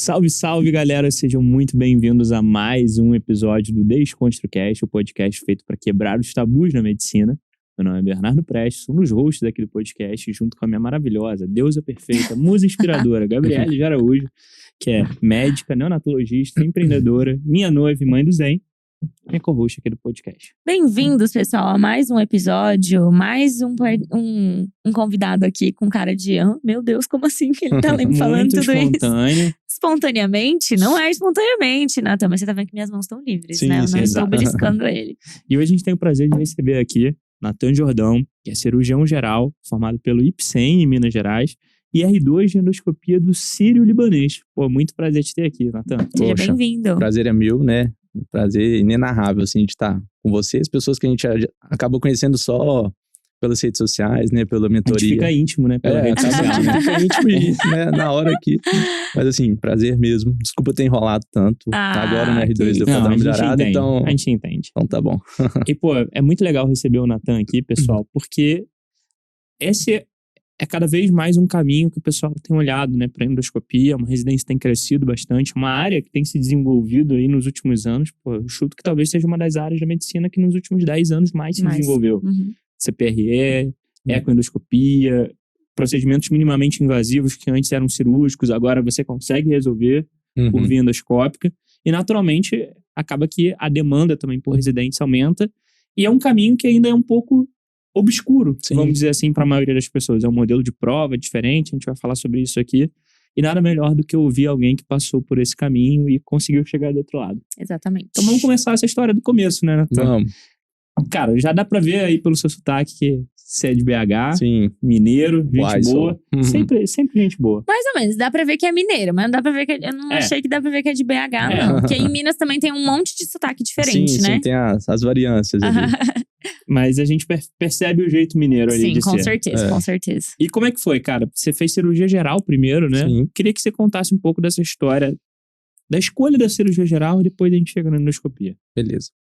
Salve, salve, galera! Sejam muito bem-vindos a mais um episódio do DesconstruCast, o podcast feito para quebrar os tabus na medicina. Meu nome é Bernardo Prestes, sou um dos hosts daquele podcast, junto com a minha maravilhosa, deusa perfeita, musa inspiradora, Gabriele de Araújo, que é médica, neonatologista, empreendedora, minha noiva e mãe do Zen, minha co-host aqui do podcast. Bem-vindos, pessoal, a mais um episódio, mais um convidado aqui com cara de meu Deus, como assim que ele tá falando tudo espontâneo. isso? Espontaneamente? Não é espontaneamente, Nathan, mas você tá vendo que minhas mãos estão livres, sim, né? Eu sim, não estou beliscando ele. E hoje a gente tem o prazer de receber aqui Nathan Jordão, que é cirurgião geral, formado pelo IPSEM em Minas Gerais, e R2 de endoscopia do Sírio-Libanês. Pô, muito prazer te ter aqui, Nathan. Seja bem-vindo. Prazer é meu, né? Prazer inenarrável, assim, de estar com vocês, pessoas que a gente acabou conhecendo só pelas redes sociais, né? Pela mentoria. A gente fica íntimo, né? Pela rede social, né? Fica íntimo e, né? Na hora aqui. Mas assim, prazer mesmo. Desculpa ter enrolado tanto. Agora no R2 deu pra dar uma melhorada, então... A gente entende. Então tá bom. E, pô, é muito legal receber o Nathan aqui, pessoal, porque esse é cada vez mais um caminho que o pessoal tem olhado, né, para endoscopia. Uma residência tem crescido bastante, uma área que tem se desenvolvido aí nos últimos anos. Pô, eu chuto que talvez seja uma das áreas da medicina que nos últimos 10 anos mais se desenvolveu. Uhum. CPRE, ecoendoscopia, procedimentos minimamente invasivos que antes eram cirúrgicos, agora você consegue resolver por via endoscópica. E, naturalmente, acaba que a demanda também por residentes aumenta. E é um caminho que ainda é um pouco obscuro, vamos dizer assim, para a maioria das pessoas. É um modelo de prova diferente, a gente vai falar sobre isso aqui. E nada melhor do que ouvir alguém que passou por esse caminho e conseguiu chegar do outro lado. Exatamente. Então vamos começar essa história do começo, né, Nathan? Vamos. Cara, já dá pra ver aí pelo seu sotaque que você é de BH, sim, mineiro, gente boa. Sempre gente boa. Mais ou menos, dá pra ver que é mineiro, mas não dá pra ver que eu não achei que dá pra ver que é de BH, não. Porque em Minas também tem um monte de sotaque diferente, né? Sim, tem as variâncias ali. Mas a gente percebe o jeito mineiro ali de ser. Sim, com certeza, com certeza. E como é que foi, cara? Você fez cirurgia geral primeiro, né? Sim. Queria que você contasse um pouco dessa história, da escolha da cirurgia geral e depois a gente chega na endoscopia. Beleza.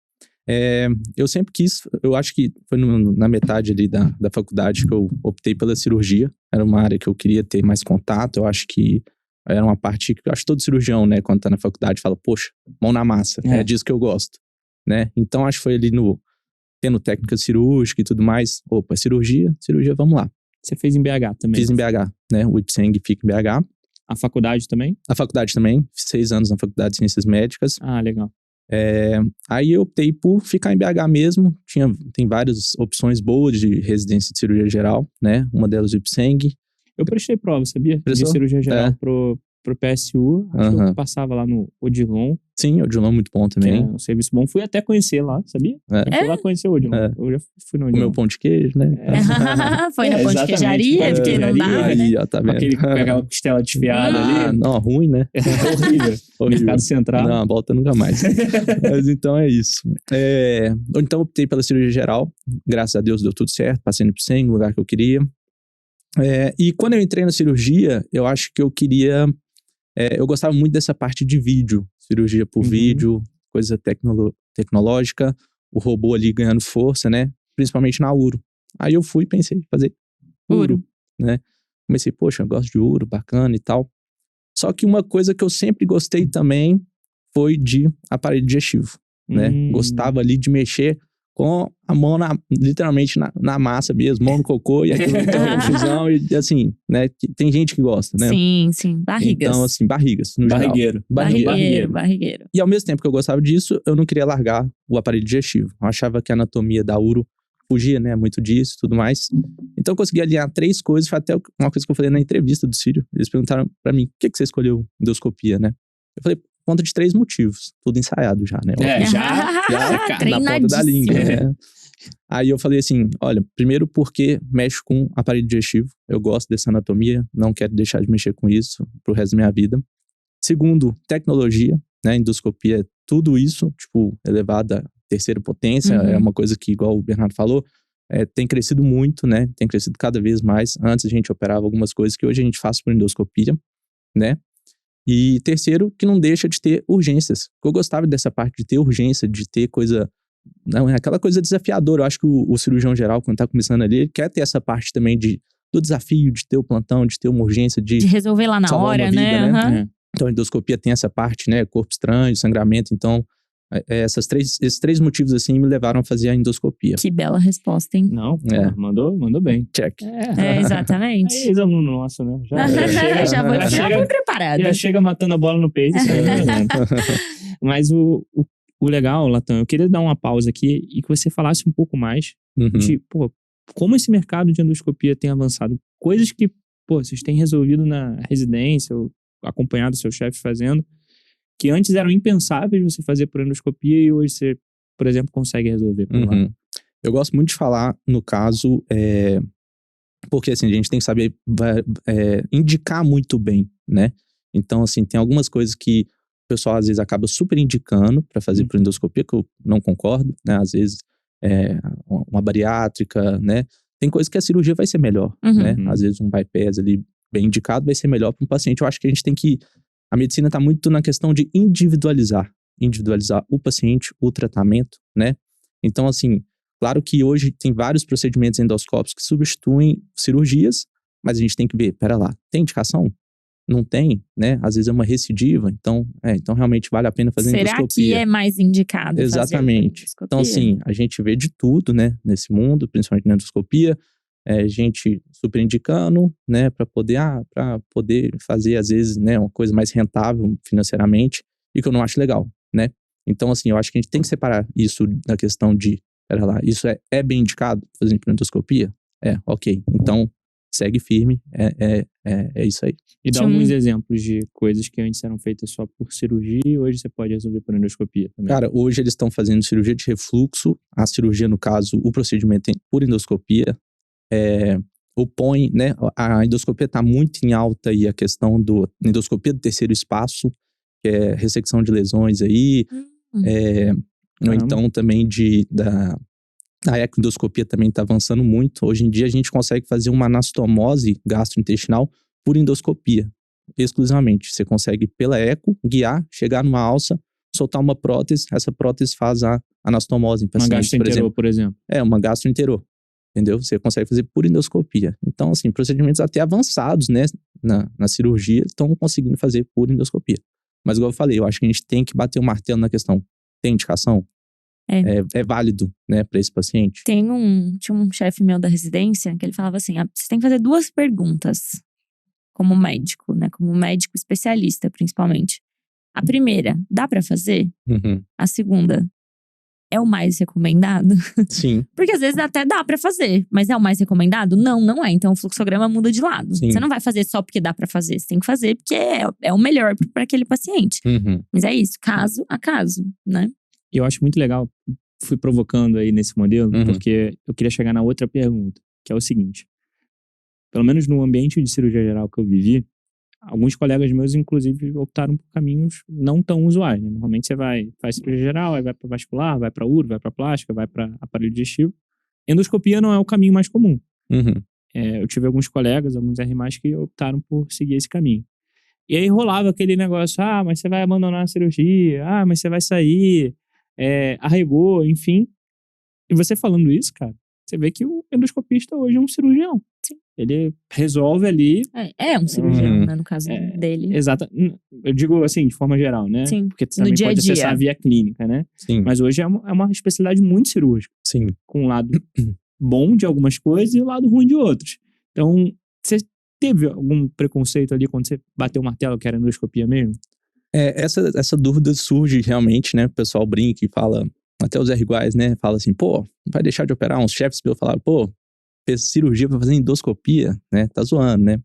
Eu sempre quis, eu acho que foi na metade ali da faculdade que eu optei pela cirurgia. Era uma área que eu queria ter mais contato. Eu acho que era uma parte que eu acho que todo cirurgião, né, quando tá na faculdade, fala, poxa, mão na massa, é disso que eu gosto, né? Então acho que foi ali tendo técnica cirúrgica e tudo mais. Opa, cirurgia, vamos lá. Você fez em BH também? Fiz em BH, né? O IPSENG fica em BH. A faculdade também? A faculdade também, 6 anos na faculdade de Ciências Médicas. Ah, legal. Aí eu optei por ficar em BH mesmo. Tem várias opções boas de residência de cirurgia geral, né? Uma delas o IPSENG. Eu prestei prova, sabia? Prestou? De cirurgia geral pro PSU. Acho que eu passava lá no Odilon. Sim, o Odilon é muito bom também. É um serviço bom. Fui até conhecer lá, sabia? Eu fui lá conhecer o Odilon. Eu já fui no Odilon. Comeu pão de queijo, né? Foi na pão de queijaria, porque não dá, né? Ó, tá vendo? Aquela costela desfiada ali. Não, ruim, né? Horrível. Mercado Central. Não, volta nunca mais. Mas então é isso. Então optei pela cirurgia geral. Graças a Deus deu tudo certo. Passei no IPSEM, no lugar que eu queria. E quando eu entrei na cirurgia, eu acho que eu queria... eu gostava muito dessa parte de vídeo. Cirurgia por vídeo, coisa tecnológica. O robô ali ganhando força, né? Principalmente na uro. Aí eu fui e pensei em fazer uro, né? Comecei, poxa, eu gosto de uro, bacana e tal. Só que uma coisa que eu sempre gostei também foi de aparelho digestivo, né? Gostava ali de mexer com a mão literalmente na massa mesmo, mão no cocô e aquilo tem uma confusão e assim, né? Tem gente que gosta, né? Sim, barrigas. Então assim, barrigas no Barrigueiro. geral. Barrigueiro. E ao mesmo tempo que eu gostava disso, eu não queria largar o aparelho digestivo. Eu achava que a anatomia da uro fugia, né? Muito disso e tudo mais. Então eu consegui alinhar 3 coisas, foi até uma coisa que eu falei na entrevista do Sírio. Eles perguntaram pra mim, por que você escolheu endoscopia, né? Eu falei, por conta de 3 motivos. Tudo ensaiado já, né? Já na ponta da língua, né? Aí eu falei assim, olha, primeiro porque mexe com aparelho digestivo. Eu gosto dessa anatomia, não quero deixar de mexer com isso pro resto da minha vida. Segundo, tecnologia, né? Endoscopia é tudo isso, tipo, elevada à 3ª potência. É uma coisa que, igual o Bernardo falou, tem crescido muito, né? Tem crescido cada vez mais. Antes a gente operava algumas coisas que hoje a gente faz por endoscopia, né? E terceiro, que não deixa de ter urgências. Eu gostava dessa parte de ter urgência, de ter coisa... Não, é aquela coisa desafiadora. Eu acho que o cirurgião geral, quando tá começando ali, ele quer ter essa parte também do desafio, de ter o plantão, de ter uma urgência, de resolver lá na hora, vida, né? Então, a endoscopia tem essa parte, né? Corpo estranho, sangramento. Então, esses três motivos, assim, me levaram a fazer a endoscopia. Que bela resposta, hein? Não, mandou bem. Check. Exatamente. É ex-aluno nosso, né? Já vou preparada. Já chega matando a bola no peito. Mas o legal, Latam, eu queria dar uma pausa aqui e que você falasse um pouco mais de, como esse mercado de endoscopia tem avançado. Coisas que, vocês têm resolvido na residência ou acompanhado seu chefe fazendo, que antes eram impensáveis você fazer por endoscopia e hoje você, por exemplo, consegue resolver por lá. Eu gosto muito de falar, no caso, porque assim, a gente tem que saber indicar muito bem, né? Então, assim, tem algumas coisas que o pessoal às vezes acaba super indicando para fazer por endoscopia, que eu não concordo, né? Às vezes, uma bariátrica, né? Tem coisas que a cirurgia vai ser melhor, né? Às vezes um bypass ali bem indicado vai ser melhor para um paciente. Eu acho que a gente tem que... A medicina está muito na questão de individualizar o paciente, o tratamento, né? Então, assim, claro que hoje tem vários procedimentos endoscópicos que substituem cirurgias, mas a gente tem que ver, pera lá, tem indicação? Não tem, né? Às vezes é uma recidiva, então realmente vale a pena fazer endoscopia. Será que é mais indicado Exatamente. fazer Então, assim, a gente vê de tudo, né? Nesse mundo, principalmente na endoscopia, gente super indicando, né? Para poder fazer, às vezes, né? Uma coisa mais rentável financeiramente, e que eu não acho legal, né? Então, assim, eu acho que a gente tem que separar isso da questão de, pera lá, isso é bem indicado fazer endoscopia? Ok. Então, segue firme, é isso aí. E dá alguns exemplos de coisas que antes eram feitas só por cirurgia e hoje você pode resolver por endoscopia também. Cara, hoje eles estão fazendo cirurgia de refluxo, a cirurgia, no caso, o procedimento por endoscopia, né, a endoscopia está muito em alta aí, a questão da endoscopia do terceiro espaço, que é ressecção de lesões aí, ou então também a ecoendoscopia também está avançando muito. Hoje em dia a gente consegue fazer uma anastomose gastrointestinal por endoscopia, exclusivamente. Você consegue, pela eco, guiar, chegar numa alça, soltar uma prótese, essa prótese faz a anastomose em pacientes, uma gastroenterô, por exemplo. Uma gastroenterô, entendeu? Você consegue fazer por endoscopia. Então, assim, procedimentos até avançados, né, na cirurgia, estão conseguindo fazer por endoscopia. Mas, igual eu falei, eu acho que a gente tem que bater o martelo na questão. Tem indicação? É válido, né, para esse paciente? Tinha um chefe meu da residência que ele falava assim, você tem que fazer 2 perguntas como médico, né, como médico especialista, principalmente. A primeira, dá para fazer? A segunda, é o mais recomendado? Sim. Porque às vezes até dá pra fazer, mas é o mais recomendado? Não é. Então o fluxograma muda de lado. Sim. Você não vai fazer só porque dá pra fazer. Você tem que fazer porque é o melhor para aquele paciente. Mas é isso, caso a caso, né? E eu acho muito legal, fui provocando aí nesse modelo, porque eu queria chegar na outra pergunta, que é o seguinte. Pelo menos no ambiente de cirurgia geral que eu vivi, alguns colegas meus, inclusive, optaram por caminhos não tão usuais, né? Normalmente você faz cirurgia geral, aí vai para vascular, vai para uro, vai para plástica, vai para aparelho digestivo. Endoscopia não é o caminho mais comum. Eu tive alguns colegas, alguns R+, que optaram por seguir esse caminho. E aí rolava aquele negócio, mas você vai abandonar a cirurgia, mas você vai sair, arregou, enfim. E você falando isso, cara, você vê que o endoscopista hoje é um cirurgião. Sim. Ele resolve ali... É um cirurgião, né, no caso dele. Exato. Eu digo assim, de forma geral, né? Sim. Porque você também dia pode a dia. acessar via clínica, né? Sim. Mas hoje é uma especialidade muito cirúrgica. Sim. Com um lado bom de algumas coisas e o lado ruim de outros. Então, você teve algum preconceito ali quando você bateu o martelo que era endoscopia mesmo? Essa dúvida surge realmente, né? O pessoal brinca e fala, até os R-iguais, né? Fala assim, vai deixar de operar? Uns chefes meus falaram, fez cirurgia pra fazer endoscopia, né? Tá zoando, né?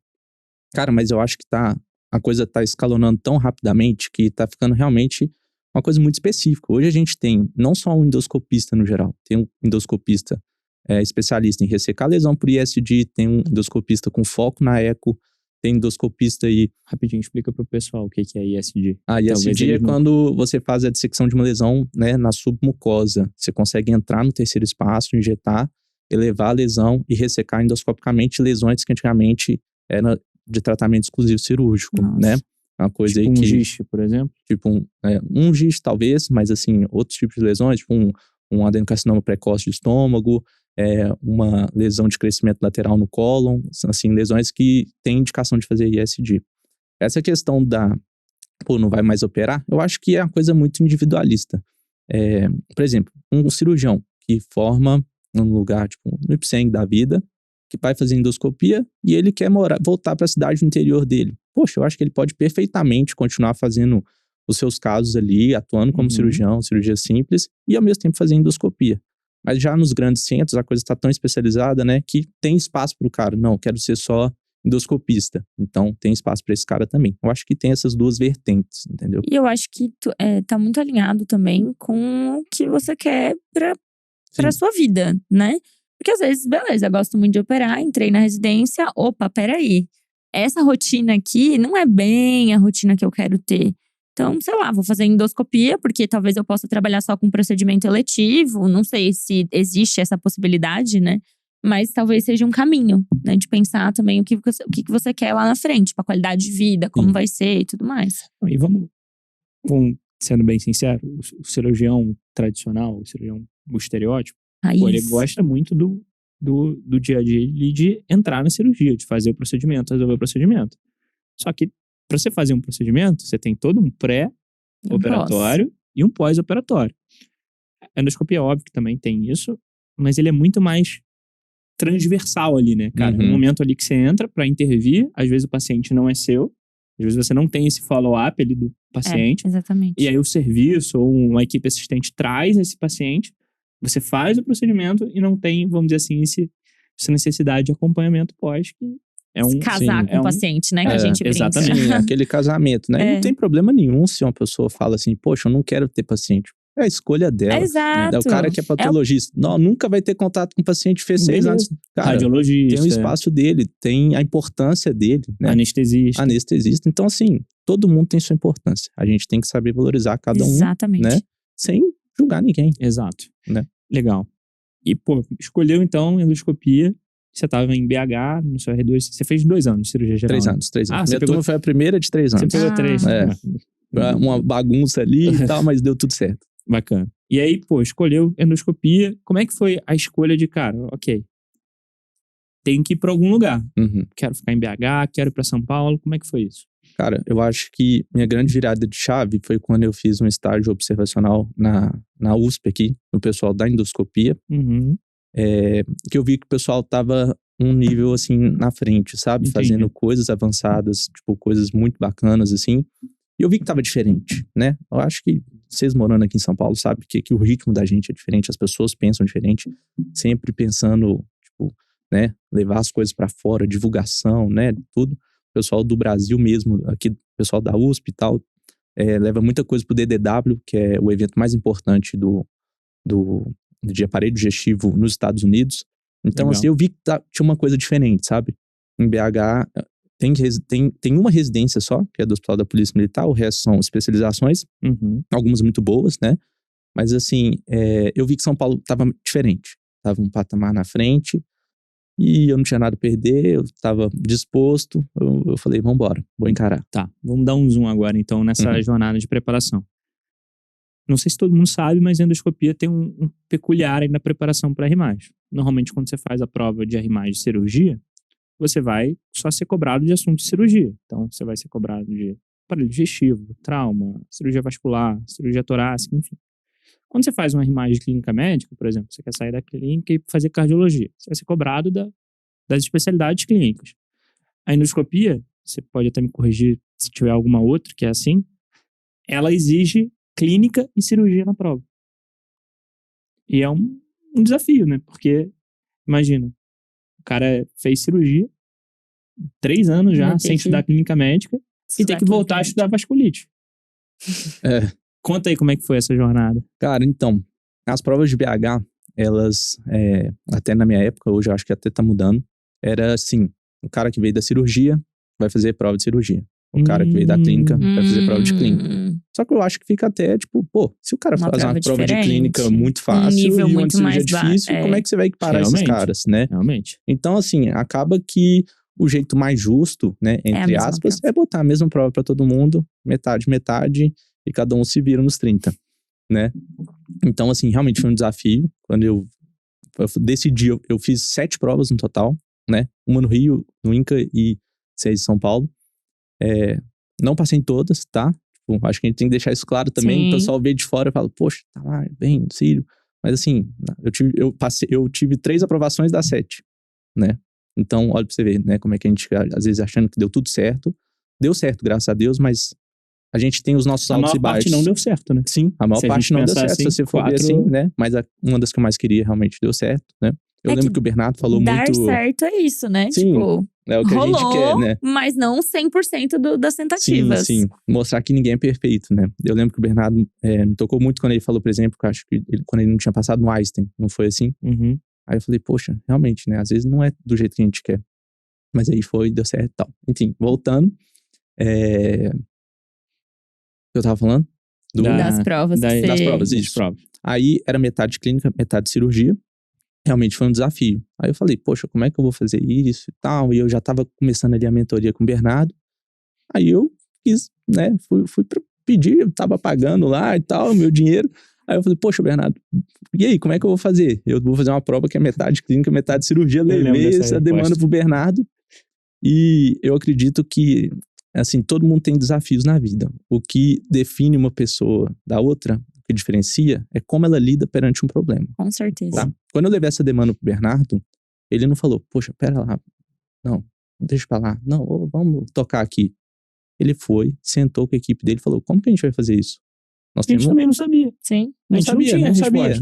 Cara, mas eu acho que a coisa tá escalonando tão rapidamente que tá ficando realmente uma coisa muito específica. Hoje a gente tem não só um endoscopista no geral, tem um endoscopista especialista em ressecar lesão por ISD, tem um endoscopista com foco na eco, tem endoscopista aí... Rapidinho, explica pro pessoal o que é ISD. ISD é quando você faz a dissecção de uma lesão, né, na submucosa. Você consegue entrar no terceiro espaço, injetar, elevar a lesão e ressecar endoscopicamente lesões que antigamente eram de tratamento exclusivo cirúrgico, né? Uma coisa tipo aí que... um giste, por exemplo? Tipo um giste, talvez, mas assim, outros tipos de lesões, tipo um adenocarcinoma precoce de estômago, uma lesão de crescimento lateral no cólon, assim, lesões que têm indicação de fazer ISD. Essa questão da pô, não vai mais operar, eu acho que é uma coisa muito individualista. Por exemplo, um cirurgião que forma num lugar, tipo, no Ipsen da vida, que vai fazer endoscopia e ele quer voltar para a cidade no interior dele. Poxa, eu acho que ele pode perfeitamente continuar fazendo os seus casos ali, atuando como cirurgião, cirurgia simples, e ao mesmo tempo fazer endoscopia. Mas já nos grandes centros, a coisa está tão especializada, né, que tem espaço para o cara. Não, quero ser só endoscopista. Então, tem espaço para esse cara também. Eu acho que tem essas duas vertentes, entendeu? E eu acho que tá muito alinhado também com o que você quer pra sua vida, né? Porque às vezes, beleza, eu gosto muito de operar, entrei na residência, opa, peraí. Essa rotina aqui não é bem a rotina que eu quero ter. Então, sei lá, vou fazer endoscopia, porque talvez eu possa trabalhar só com procedimento eletivo. Não sei se existe essa possibilidade, né? Mas talvez seja um caminho, né? De pensar também o que você quer lá na frente, pra qualidade de vida, como vai ser e tudo mais. E vamos sendo bem sincero, o cirurgião tradicional, o estereótipo, pô, ele gosta muito do dia a dia de entrar na cirurgia, de fazer o procedimento, resolver o procedimento. Só que para você fazer um procedimento, você tem todo um pré-operatório e um pós-operatório. A endoscopia é óbvio que também tem isso, mas ele é muito mais transversal ali, né, cara? É um momento ali que você entra para intervir, às vezes o paciente não é seu, às vezes você não tem esse follow-up ali do paciente. Exatamente. E aí o serviço ou uma equipe assistente traz esse paciente, você faz o procedimento e não tem, vamos dizer assim, essa necessidade de acompanhamento pós, que é um… Casar com o paciente, né? Que a gente brinca. Exatamente. Sim, aquele casamento, né? Não tem problema nenhum se uma pessoa fala assim, poxa, eu não quero ter paciente. É a escolha dela. Exato. O cara que é patologista, não, nunca vai ter contato com o paciente, fez 6 anos. Cara, radiologista. Tem o espaço dele, tem a importância dele. Né? Anestesista. Então, assim, todo mundo tem sua importância. A gente tem que saber valorizar cada um. Exatamente. Né? Sem julgar ninguém. Exato. Né? Legal. E, pô, escolheu então endoscopia. Você estava em BH, no seu R2. Você fez 2 anos de cirurgia geral. 3 anos. 3 anos. Minha turma foi a primeira de 3 anos. Você pegou 3. Uma bagunça ali e tal, mas deu tudo certo. Bacana. E aí, pô, escolheu endoscopia. Como é que foi a escolha de, cara, ok, tenho que ir pra algum lugar. Quero ficar em BH, quero ir pra São Paulo. Como é que foi isso? Cara, eu acho que minha grande virada de chave foi quando eu fiz um estágio observacional na USP aqui, no pessoal da endoscopia. Que eu vi que o pessoal tava um nível, assim, na frente, sabe? Entendi. Fazendo coisas avançadas, tipo, coisas muito bacanas, assim. E eu vi que tava diferente, né? Eu acho que vocês morando aqui em São Paulo sabem que o ritmo da gente é diferente, as pessoas pensam diferente, sempre pensando, tipo, né? Levar as coisas pra fora, divulgação, né? Tudo. O pessoal do Brasil mesmo, aqui, o pessoal da USP e tal, leva muita coisa pro DDW, que é o evento mais importante de aparelho digestivo nos Estados Unidos. Então, Legal. assim, eu vi que tinha uma coisa diferente, sabe? Em BH, tem uma residência só, que é do Hospital da Polícia Militar, o resto são especializações, algumas muito boas, né? Mas, assim, eu vi que São Paulo tava diferente. Tava um patamar na frente e eu não tinha nada a perder, eu tava disposto, eu falei, vambora, vou encarar. Tá, vamos dar um zoom agora, então, nessa jornada de preparação. Não sei se todo mundo sabe, mas a endoscopia tem um peculiar aí na preparação para R+. Normalmente, quando você faz a prova de R+ de cirurgia, você vai só ser cobrado de assunto de cirurgia. Então, você vai ser cobrado de aparelho digestivo, trauma, cirurgia vascular, cirurgia torácica, enfim. Quando você faz uma R+ de clínica médica, por exemplo, você quer sair da clínica e fazer cardiologia, você vai ser cobrado das especialidades clínicas. A endoscopia, você pode até me corrigir se tiver alguma outra que é assim, ela exige clínica e cirurgia na prova. E é um desafio, né? Porque, imagina, o cara fez cirurgia, 3 anos já, sem estudar clínica médica, e tem que voltar a estudar vasculite. Conta aí como é que foi essa jornada. Cara, então, as provas de BH, elas, até na minha época, hoje eu acho que até tá mudando, era assim, o cara que veio da cirurgia vai fazer prova de cirurgia. O cara que veio da clínica vai fazer prova de clínica. Só que eu acho que fica até, tipo, pô, se o cara faz uma prova de clínica muito fácil e uma de cirurgia difícil, como é que você vai equiparar esses caras, né? Realmente. Então, assim, acaba que o jeito mais justo, né, entre aspas, é botar a mesma prova pra todo mundo, metade, e cada um se vira nos 30, né? Então, assim, realmente foi um desafio. Quando eu decidi, eu fiz 7 provas no total, né? Uma no Rio, no INCA e 6 em São Paulo. Não passei em todas, tá? Tipo, acho que a gente tem que deixar isso claro também. O pessoal vê de fora e fala, poxa, tá lá, bem, Sírio. Mas assim, eu tive 3 aprovações das 7, né? Então, olha pra você ver, né? Como é que a gente, às vezes, achando que deu tudo certo. Deu certo, graças a Deus, mas a gente tem os nossos altos e baixos. A maior parte não deu certo, né? Sim, a maior parte não deu certo, assim, se você for ver assim, né? Mas uma das que eu mais queria realmente deu certo, né? Eu lembro que o Bernardo falou dar muito... Dar certo é isso, né? Sim, tipo, é o que rolou, a gente quer, né? Mas não 100% das tentativas. Sim. Mostrar que ninguém é perfeito, né? Eu lembro que o Bernardo me tocou muito quando ele falou, por exemplo, que eu acho que quando ele não tinha passado no Einstein, não foi assim? Uhum. Aí eu falei, poxa, realmente, né? Às vezes não é do jeito que a gente quer. Mas aí foi, deu certo e tal. Enfim, voltando. Eu tava falando? Das provas. Das provas, isso. Aí era metade clínica, metade cirurgia. Realmente foi um desafio. Aí eu falei, poxa, como é que eu vou fazer isso e tal? E eu já tava começando ali a mentoria com o Bernardo. Aí eu quis, né? Fui pedir, eu tava pagando lá e tal, meu dinheiro. Aí eu falei, poxa, Bernardo, e aí, como é que eu vou fazer? Eu vou fazer uma prova que é metade clínica, metade cirurgia. Levei essa demanda pro Bernardo. E eu acredito que, assim, todo mundo tem desafios na vida. O que define uma pessoa da outra, o que diferencia, é como ela lida perante um problema. Com certeza. Tá? Quando eu levei essa demanda pro Bernardo, ele não falou, poxa, pera lá, não, deixa pra lá, não, vamos tocar aqui. Ele foi, sentou com a equipe dele e falou, como que a gente vai fazer isso? A gente também não sabia. Sim. Não sabia.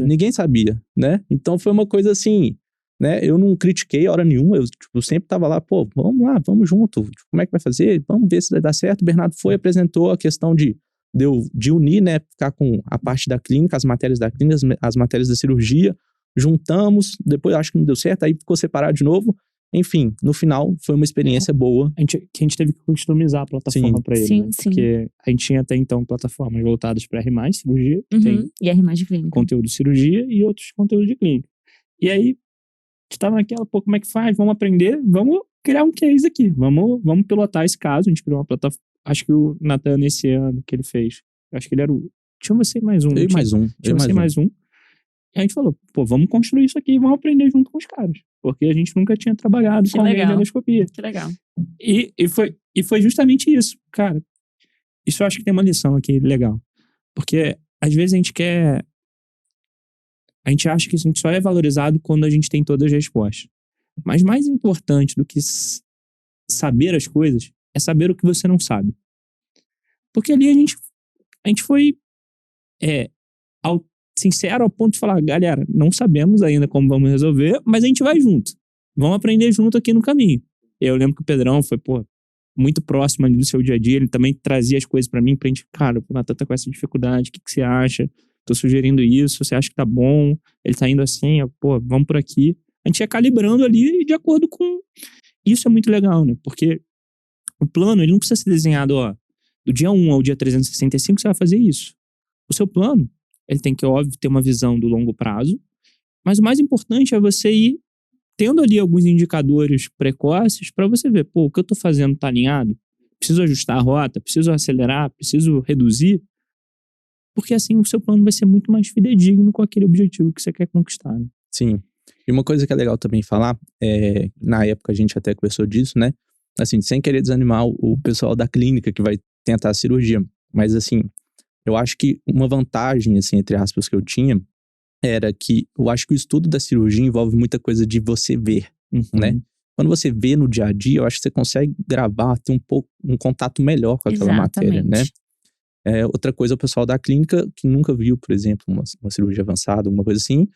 Ninguém sabia, né? Então foi uma coisa assim, né? Eu não critiquei hora nenhuma, eu tipo, sempre tava lá, pô, vamos lá, vamos junto. Tipo, como é que vai fazer? Vamos ver se vai dar certo. O Bernardo foi, apresentou a questão de unir, né? Ficar com a parte da clínica, as matérias da clínica, as matérias da cirurgia. Juntamos, depois acho que não deu certo, aí ficou separado de novo. Enfim, no final foi uma experiência boa. A gente teve que customizar a plataforma para ele. Sim, né? Porque a gente tinha até então plataformas voltadas para R+, cirurgia, tem e R+ de clínica. conteúdo de cirurgia e outros conteúdos de clínica. E aí, a gente tava naquela, pô, como é que faz? Vamos aprender? Vamos criar um case aqui. Vamos pilotar esse caso. A gente criou uma plataforma. Acho que o Nathan, nesse ano que ele fez, acho que ele era o... Tinha você mais um. Eu Tinha você mais um. E a gente falou, pô, vamos construir isso aqui e vamos aprender junto com os caras. Porque a gente nunca tinha trabalhado com alguém de endoscopia. Que legal. E foi justamente isso, cara. Isso eu acho que tem uma lição aqui legal. Porque às vezes a gente acha que a gente só é valorizado quando a gente tem todas as respostas. Mas mais importante do que saber as coisas é saber o que você não sabe. Porque ali a gente foi sincero ao ponto de falar, galera, não sabemos ainda como vamos resolver, mas a gente vai junto. Vamos aprender junto aqui no caminho. Eu lembro que o Pedrão foi, pô, muito próximo ali do seu dia a dia, ele também trazia as coisas pra mim, pra gente, cara, o Natan tá com essa dificuldade, o que você acha? Tô sugerindo isso, você acha que tá bom? Ele tá indo assim, pô, vamos por aqui. A gente ia calibrando ali de acordo com... Isso é muito legal, né? Porque o plano, ele não precisa ser desenhado, do dia 1 ao dia 365 você vai fazer isso. O seu plano, ele tem que, óbvio, ter uma visão do longo prazo, mas o mais importante é você ir tendo ali alguns indicadores precoces para você ver, pô, o que eu tô fazendo tá alinhado? Preciso ajustar a rota? Preciso acelerar? Preciso reduzir? Porque assim o seu plano vai ser muito mais fidedigno com aquele objetivo que você quer conquistar, né? Sim. E uma coisa que é legal também falar, na época a gente até conversou disso, né? Assim, sem querer desanimar o pessoal da clínica que vai tentar a cirurgia, mas assim, eu acho que uma vantagem, assim, entre aspas, que eu tinha, era que eu acho que o estudo da cirurgia envolve muita coisa de você ver, né? Quando você vê no dia a dia, eu acho que você consegue gravar, ter um contato melhor com aquela matéria, né? Outra coisa, o pessoal da clínica que nunca viu, por exemplo, uma cirurgia avançada, alguma coisa assim,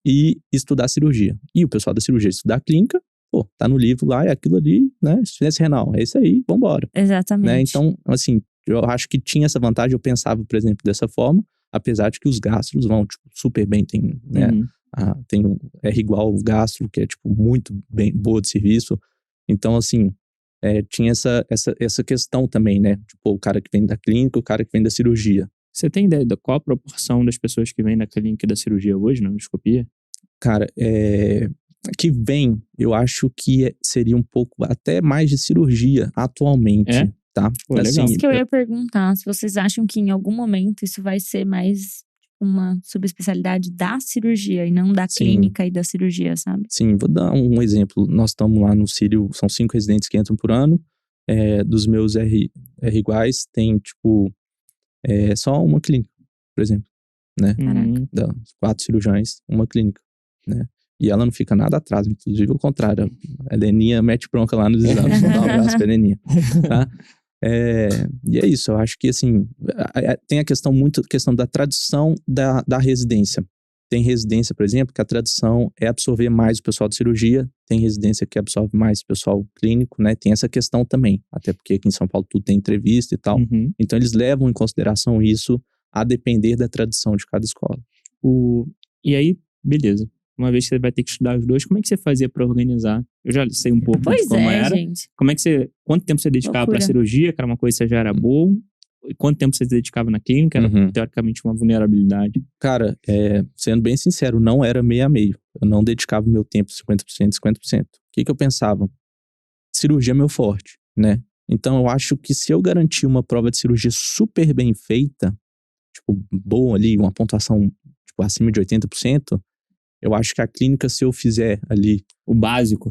e estudar cirurgia. E o pessoal da cirurgia estudar clínica, pô, tá no livro lá, é aquilo ali, né? Insuficiência renal, é isso aí, vambora. Exatamente. Né? Então, assim, eu acho que tinha essa vantagem, eu pensava, por exemplo, dessa forma, apesar de que os gastros vão, tipo, super bem, tem, né? Tem um R igual o gastro, que é, tipo, muito bem, boa de serviço. Então, assim, tinha essa questão também, né? Tipo, o cara que vem da clínica, o cara que vem da cirurgia. Você tem ideia de qual a proporção das pessoas que vêm da clínica e da cirurgia hoje, na endoscopia? Cara, que vem, eu acho que seria um pouco até mais de cirurgia atualmente, tá? Pô, assim, isso que eu ia perguntar, se vocês acham que em algum momento isso vai ser mais uma subespecialidade da cirurgia e não da clínica e da cirurgia, sabe? Sim, vou dar um exemplo. Nós estamos lá no Sírio, são 5 residentes que entram por ano. Dos meus R iguais, tem, tipo, é só uma clínica, por exemplo, né? Caraca. 4 cirurgiões, uma clínica, né? E ela não fica nada atrás, inclusive ao contrário. A Heleninha mete bronca lá nos exames. Dá um abraço pra Heleninha, tá? E é isso, eu acho que assim, tem a questão da tradição da residência. Tem residência, por exemplo, que a tradição é absorver mais o pessoal de cirurgia, tem residência que absorve mais o pessoal clínico, né? Tem essa questão também, até porque aqui em São Paulo tudo tem entrevista e tal. Então eles levam em consideração isso a depender da tradição de cada escola. E aí, beleza. Uma vez que você vai ter que estudar os dois, como é que você fazia pra organizar? Eu já sei um pouco de como era. Gente. Como é que quanto tempo você dedicava pra cirurgia, que era uma coisa que você já era boa? E quanto tempo você dedicava na clínica? Era teoricamente uma vulnerabilidade. Cara, sendo bem sincero, não era meio a meio. Eu não dedicava meu tempo 50%, 50%. O que eu pensava? Cirurgia é meu forte, né? Então eu acho que se eu garantir uma prova de cirurgia super bem feita, tipo, boa ali, uma pontuação tipo, acima de 80%, eu acho que a clínica, se eu fizer ali o básico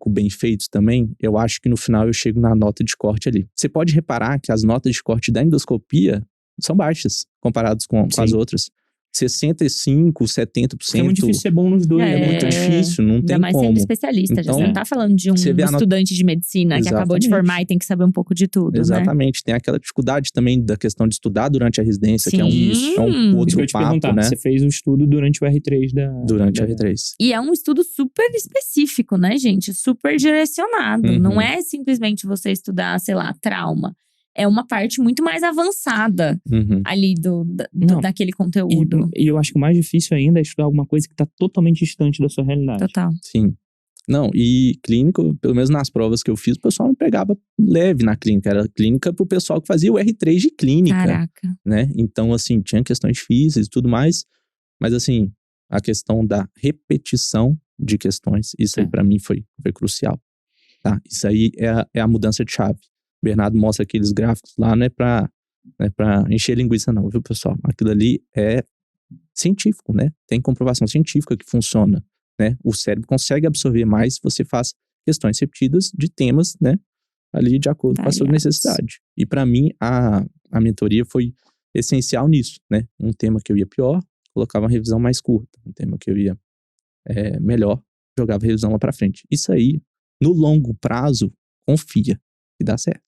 bem feito também, eu acho que no final eu chego na nota de corte ali. Você pode reparar que as notas de corte da endoscopia são baixas, comparadas com as outras. 65%, 70%. É muito difícil ser bom nos dois. É muito difícil, não tem como. Ainda mais sendo especialista. Então, você não tá falando de um estudante de medicina que acabou de formar e tem que saber um pouco de tudo, Exatamente. Né? Tem aquela dificuldade também da questão de estudar durante a residência, que é um outro papo, né? Você fez um estudo durante o R3 Durante o R3. E é um estudo super específico, né, gente? Super direcionado. Não é simplesmente você estudar, sei lá, trauma. É uma parte muito mais avançada ali daquele conteúdo. E eu acho que o mais difícil ainda é estudar alguma coisa que tá totalmente distante da sua realidade. Total. Sim. Não, e clínico, pelo menos nas provas que eu fiz, o pessoal me pegava leve na clínica. Era clínica pro pessoal que fazia o R3 de clínica. Caraca. Né? Então, assim, tinha questões difíceis e tudo mais. Mas, assim, a questão da repetição de questões, isso aí pra mim foi crucial. Tá? Isso aí é a mudança de chave. Bernardo mostra aqueles gráficos lá, não é pra encher linguiça não, viu, pessoal? Aquilo ali é científico, né? Tem comprovação científica que funciona, né? O cérebro consegue absorver mais se você faz questões repetidas de temas, né? Ali de acordo com a sua necessidade. E pra mim, a mentoria foi essencial nisso, né? Um tema que eu ia pior, colocava uma revisão mais curta. Um tema que eu ia melhor, jogava a revisão lá pra frente. Isso aí, no longo prazo, confia que dá certo.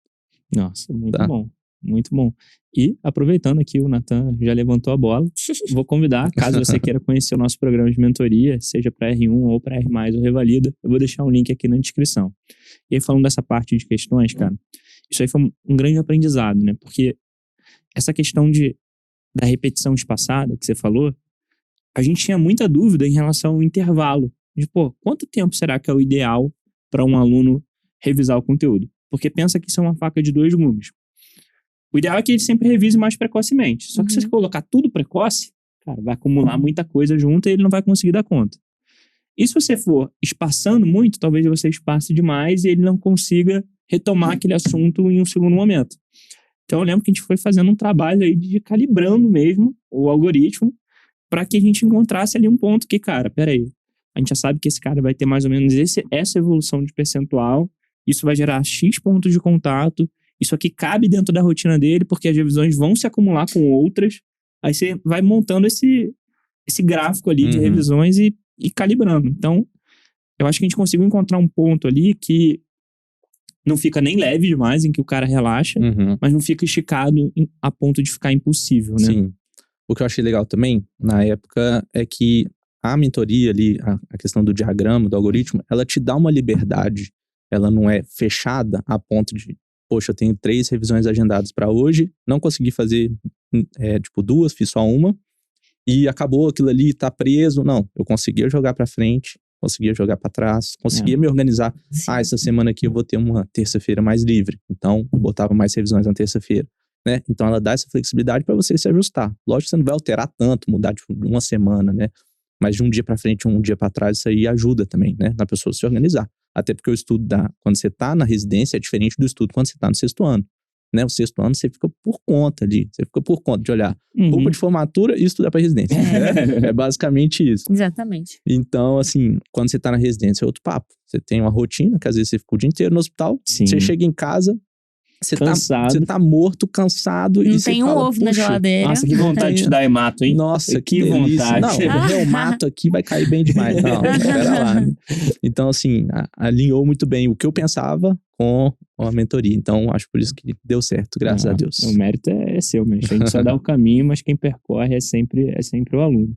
Nossa, muito bom. Muito bom. E, aproveitando aqui, o Nathan já levantou a bola. Vou convidar, caso você queira conhecer o nosso programa de mentoria, seja para R1 ou para R+, ou Revalida, eu vou deixar um link aqui na descrição. E aí, falando dessa parte de questões, cara, isso aí foi um grande aprendizado, né? Porque essa questão da repetição espaçada que você falou, a gente tinha muita dúvida em relação ao intervalo. De, quanto tempo será que é o ideal para um aluno revisar o conteúdo? Porque pensa que isso é uma faca de dois gumes. O ideal é que ele sempre revise mais precocemente. Só que se você colocar tudo precoce, cara, vai acumular muita coisa junto e ele não vai conseguir dar conta. E se você for espaçando muito, talvez você espace demais e ele não consiga retomar aquele assunto em um segundo momento. Então eu lembro que a gente foi fazendo um trabalho aí de calibrando mesmo o algoritmo para que a gente encontrasse ali um ponto que, cara, peraí, a gente já sabe que esse cara vai ter mais ou menos essa evolução de percentual. Isso vai gerar X pontos de contato. Isso aqui cabe dentro da rotina dele, porque as revisões vão se acumular com outras. Aí você vai montando esse gráfico ali de revisões e calibrando. Então, eu acho que a gente conseguiu encontrar um ponto ali que não fica nem leve demais, em que o cara relaxa, mas não fica esticado a ponto de ficar impossível, né? Sim. O que eu achei legal também, na época, é que a mentoria ali, a questão do diagrama, do algoritmo, ela te dá uma liberdade. Ela não é fechada a ponto de, poxa, eu tenho 3 revisões agendadas para hoje, não consegui fazer, 2, fiz só uma, e acabou aquilo ali, tá preso. Não, eu conseguia jogar para frente, conseguia jogar para trás, conseguia me organizar. Sim. Essa semana aqui eu vou ter uma terça-feira mais livre, então eu botava mais revisões na terça-feira, né? Então ela dá essa flexibilidade para você se ajustar. Lógico que você não vai alterar tanto, mudar de uma semana, né? Mas de um dia para frente, um dia para trás, isso aí ajuda também, né? Na pessoa se organizar. Até porque o estudo quando você tá na residência é diferente do estudo quando você tá no 6º ano. Né? O 6º ano você fica por conta ali. Você fica por conta de olhar roupa de formatura e estudar pra residência. Né? É basicamente isso. Exatamente. Então, assim, quando você tá na residência é outro papo. Você tem uma rotina, que às vezes você fica o dia inteiro no hospital. Sim. Você chega em casa, cansado. Você tá morto, cansado. Não e tem você um fala, ovo na geladeira. Nossa, que vontade de te dar hemato, hein? Nossa, que delícia. vontade. Não, o reumato aqui vai cair bem demais. Não, pera lá. Né? Então, assim, alinhou muito bem o que eu pensava com a mentoria. Então, acho por isso que deu certo, graças a Deus. O mérito é seu, mestre. A gente só dá o caminho, mas quem percorre é sempre o aluno.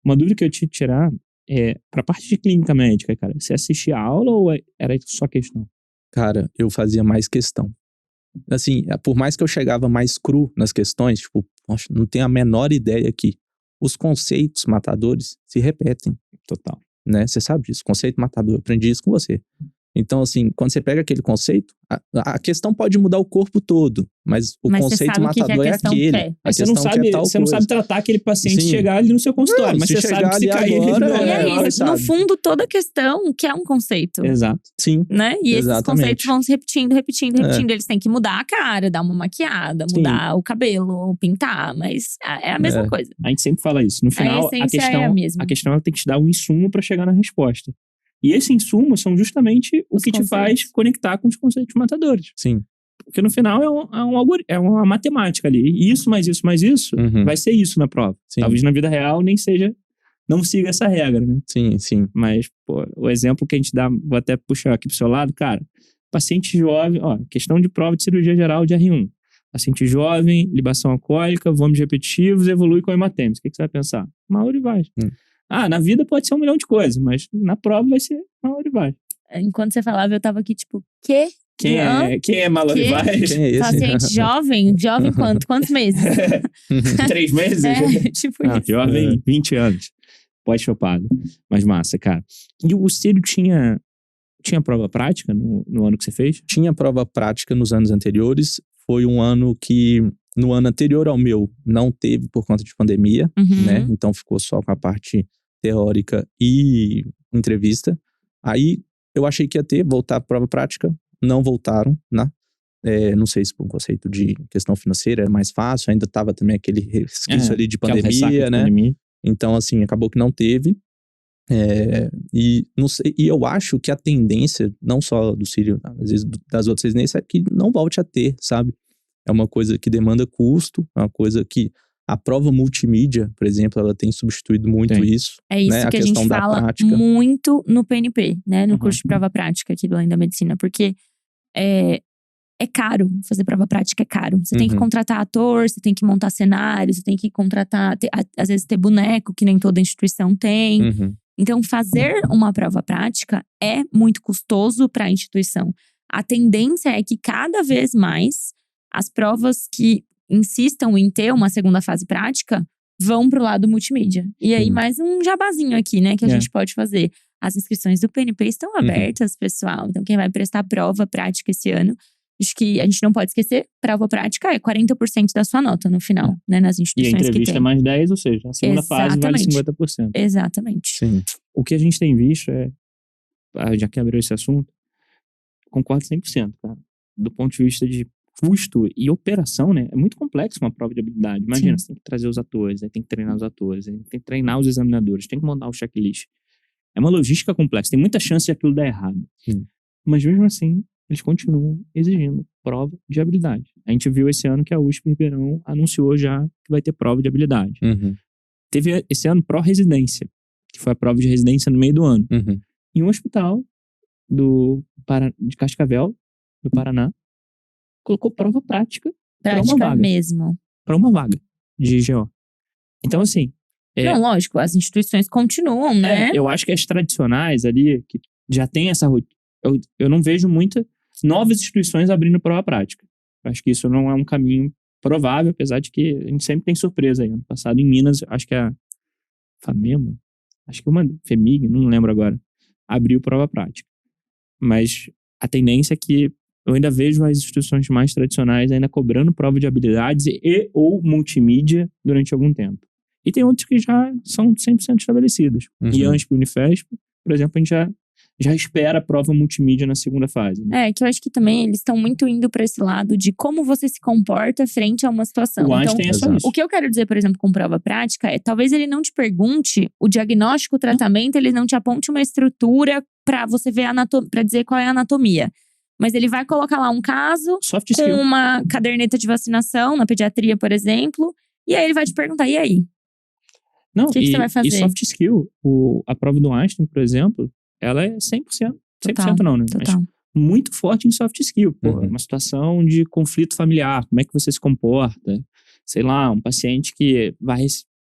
Uma dúvida que eu te tirar é, pra parte de clínica médica, cara, você assistia a aula ou era só questão? Cara, eu fazia mais questão. Assim, por mais que eu chegava mais cru nas questões, tipo, nossa, não tenho a menor ideia aqui. Os conceitos matadores se repetem. Total. Né? Você sabe disso, conceito matador. Eu aprendi isso com você. Então, assim, quando você pega aquele conceito, a questão pode mudar o corpo todo, mas o conceito matador é aquele. Mas você não sabe tratar aquele paciente chegar ali no seu consultório, não, mas você sabe que se cair agora, ele é isso. No fundo, toda questão que é um conceito. Exato. Sim. Né? E esses conceitos vão se repetindo. Eles têm que mudar a cara, dar uma maquiada, mudar o cabelo, pintar, mas é a mesma coisa. A gente sempre fala isso. No final, a questão ela tem que te dar um insumo para chegar na resposta. E esse insumo são justamente o que te faz conectar com os conceitos matadores. Sim. Porque no final é uma matemática ali. Isso mais isso mais isso vai ser isso na prova. Sim. Talvez na vida real nem seja, não siga essa regra, né? Sim, sim. Mas, pô, o exemplo que a gente dá, vou até puxar aqui pro seu lado, cara, paciente jovem, ó, questão de prova de cirurgia geral de R1. Paciente jovem, libação alcoólica, vômitos repetitivos, evolui com hematêmese. O que você vai pensar? Maurivagem. Na vida pode ser um milhão de coisas, mas na prova vai ser Maurivagem. Enquanto você falava, eu tava aqui tipo, quê? Quem é Maurivagem? Quem é esse? Paciente jovem? Jovem quanto? Quantos meses? 3 meses? Tipo isso. Jovem, 20 anos. Pós-chopado. Mas massa, cara. E o Círio tinha prova prática no ano que você fez? Tinha prova prática nos anos anteriores. Foi um ano que, no ano anterior ao meu, não teve por conta de pandemia, né? Então ficou só com a parte teórica e entrevista. Aí eu achei que ia voltar a prova prática, não voltaram, né? Não sei se por um conceito de questão financeira era mais fácil, ainda tava também aquele resquício ali de pandemia, né? Então, assim, acabou que não teve. E eu acho que a tendência, não só do Círio, às vezes das outras residências, é que não volte a ter, sabe? É uma coisa que demanda custo, é uma coisa que a prova multimídia, por exemplo, ela tem substituído muito isso. É isso, né? Que a gente fala muito no PNP, né? No curso de prova prática aqui do Além da Medicina, porque é caro, fazer prova prática é caro. Você tem que contratar ator, você tem que montar cenário, você tem que contratar, às vezes ter boneco, que nem toda instituição tem. Então, fazer uma prova prática é muito custoso para a instituição. A tendência é que cada vez mais as provas que insistam em ter uma segunda fase prática vão pro lado multimídia. E aí, mais um jabazinho aqui, né, que a gente pode fazer. As inscrições do PNP estão abertas, pessoal. Então, quem vai prestar prova prática esse ano, acho que a gente não pode esquecer, prova prática é 40% da sua nota no final, né, nas instituições que tem. E a entrevista é mais 10, ou seja, a segunda fase vale 50%. Exatamente. Sim. O que a gente tem visto já que abriu esse assunto, concordo 100%, cara. Do ponto de vista de custo e operação, né? É muito complexo uma prova de habilidade. Imagina, você tem que trazer os atores, aí tem que treinar os atores, aí tem que treinar os examinadores, tem que montar o checklist. É uma logística complexa, tem muita chance de aquilo dar errado. Mas mesmo assim, eles continuam exigindo prova de habilidade. A gente viu esse ano que a USP Ribeirão anunciou já que vai ter prova de habilidade. Teve esse ano pró-residência, que foi a prova de residência no meio do ano. Em um hospital de Cascavel, do Paraná, colocou prova prática para uma vaga. Mesmo. Para uma vaga de GO. Então, assim... Não, lógico, as instituições continuam, né? Eu acho que as tradicionais ali, que já tem essa rotina, eu não vejo muitas novas instituições abrindo prova prática. Eu acho que isso não é um caminho provável, apesar de que a gente sempre tem surpresa aí. Ano passado, em Minas, acho que a FAMEMA, acho que uma FEMIG, não lembro agora, abriu prova prática. Mas a tendência é que eu ainda vejo as instituições mais tradicionais ainda cobrando prova de habilidades e ou multimídia durante algum tempo. E tem outros que já são 100% estabelecidas. IANSP e Unifesp, por exemplo, a gente já espera a prova multimídia na segunda fase. Né? Que eu acho que também eles estão muito indo para esse lado de como você se comporta frente a uma situação. O Einstein é só isso. O que eu quero dizer, por exemplo, com prova prática é, talvez ele não te pergunte o diagnóstico, o tratamento, ele não te aponte uma estrutura para você ver para dizer qual é a anatomia. Mas ele vai colocar lá um caso Soft com skill. uma caderneta de vacinação, na pediatria, por exemplo. E aí ele vai te perguntar, e aí? Não, O que você vai fazer? E soft skill. A prova do Einstein, por exemplo, ela é 100%. 100% não, né? Total. Mas muito forte em soft skill. Pô, uma situação de conflito familiar. Como é que você se comporta? Sei lá, um paciente que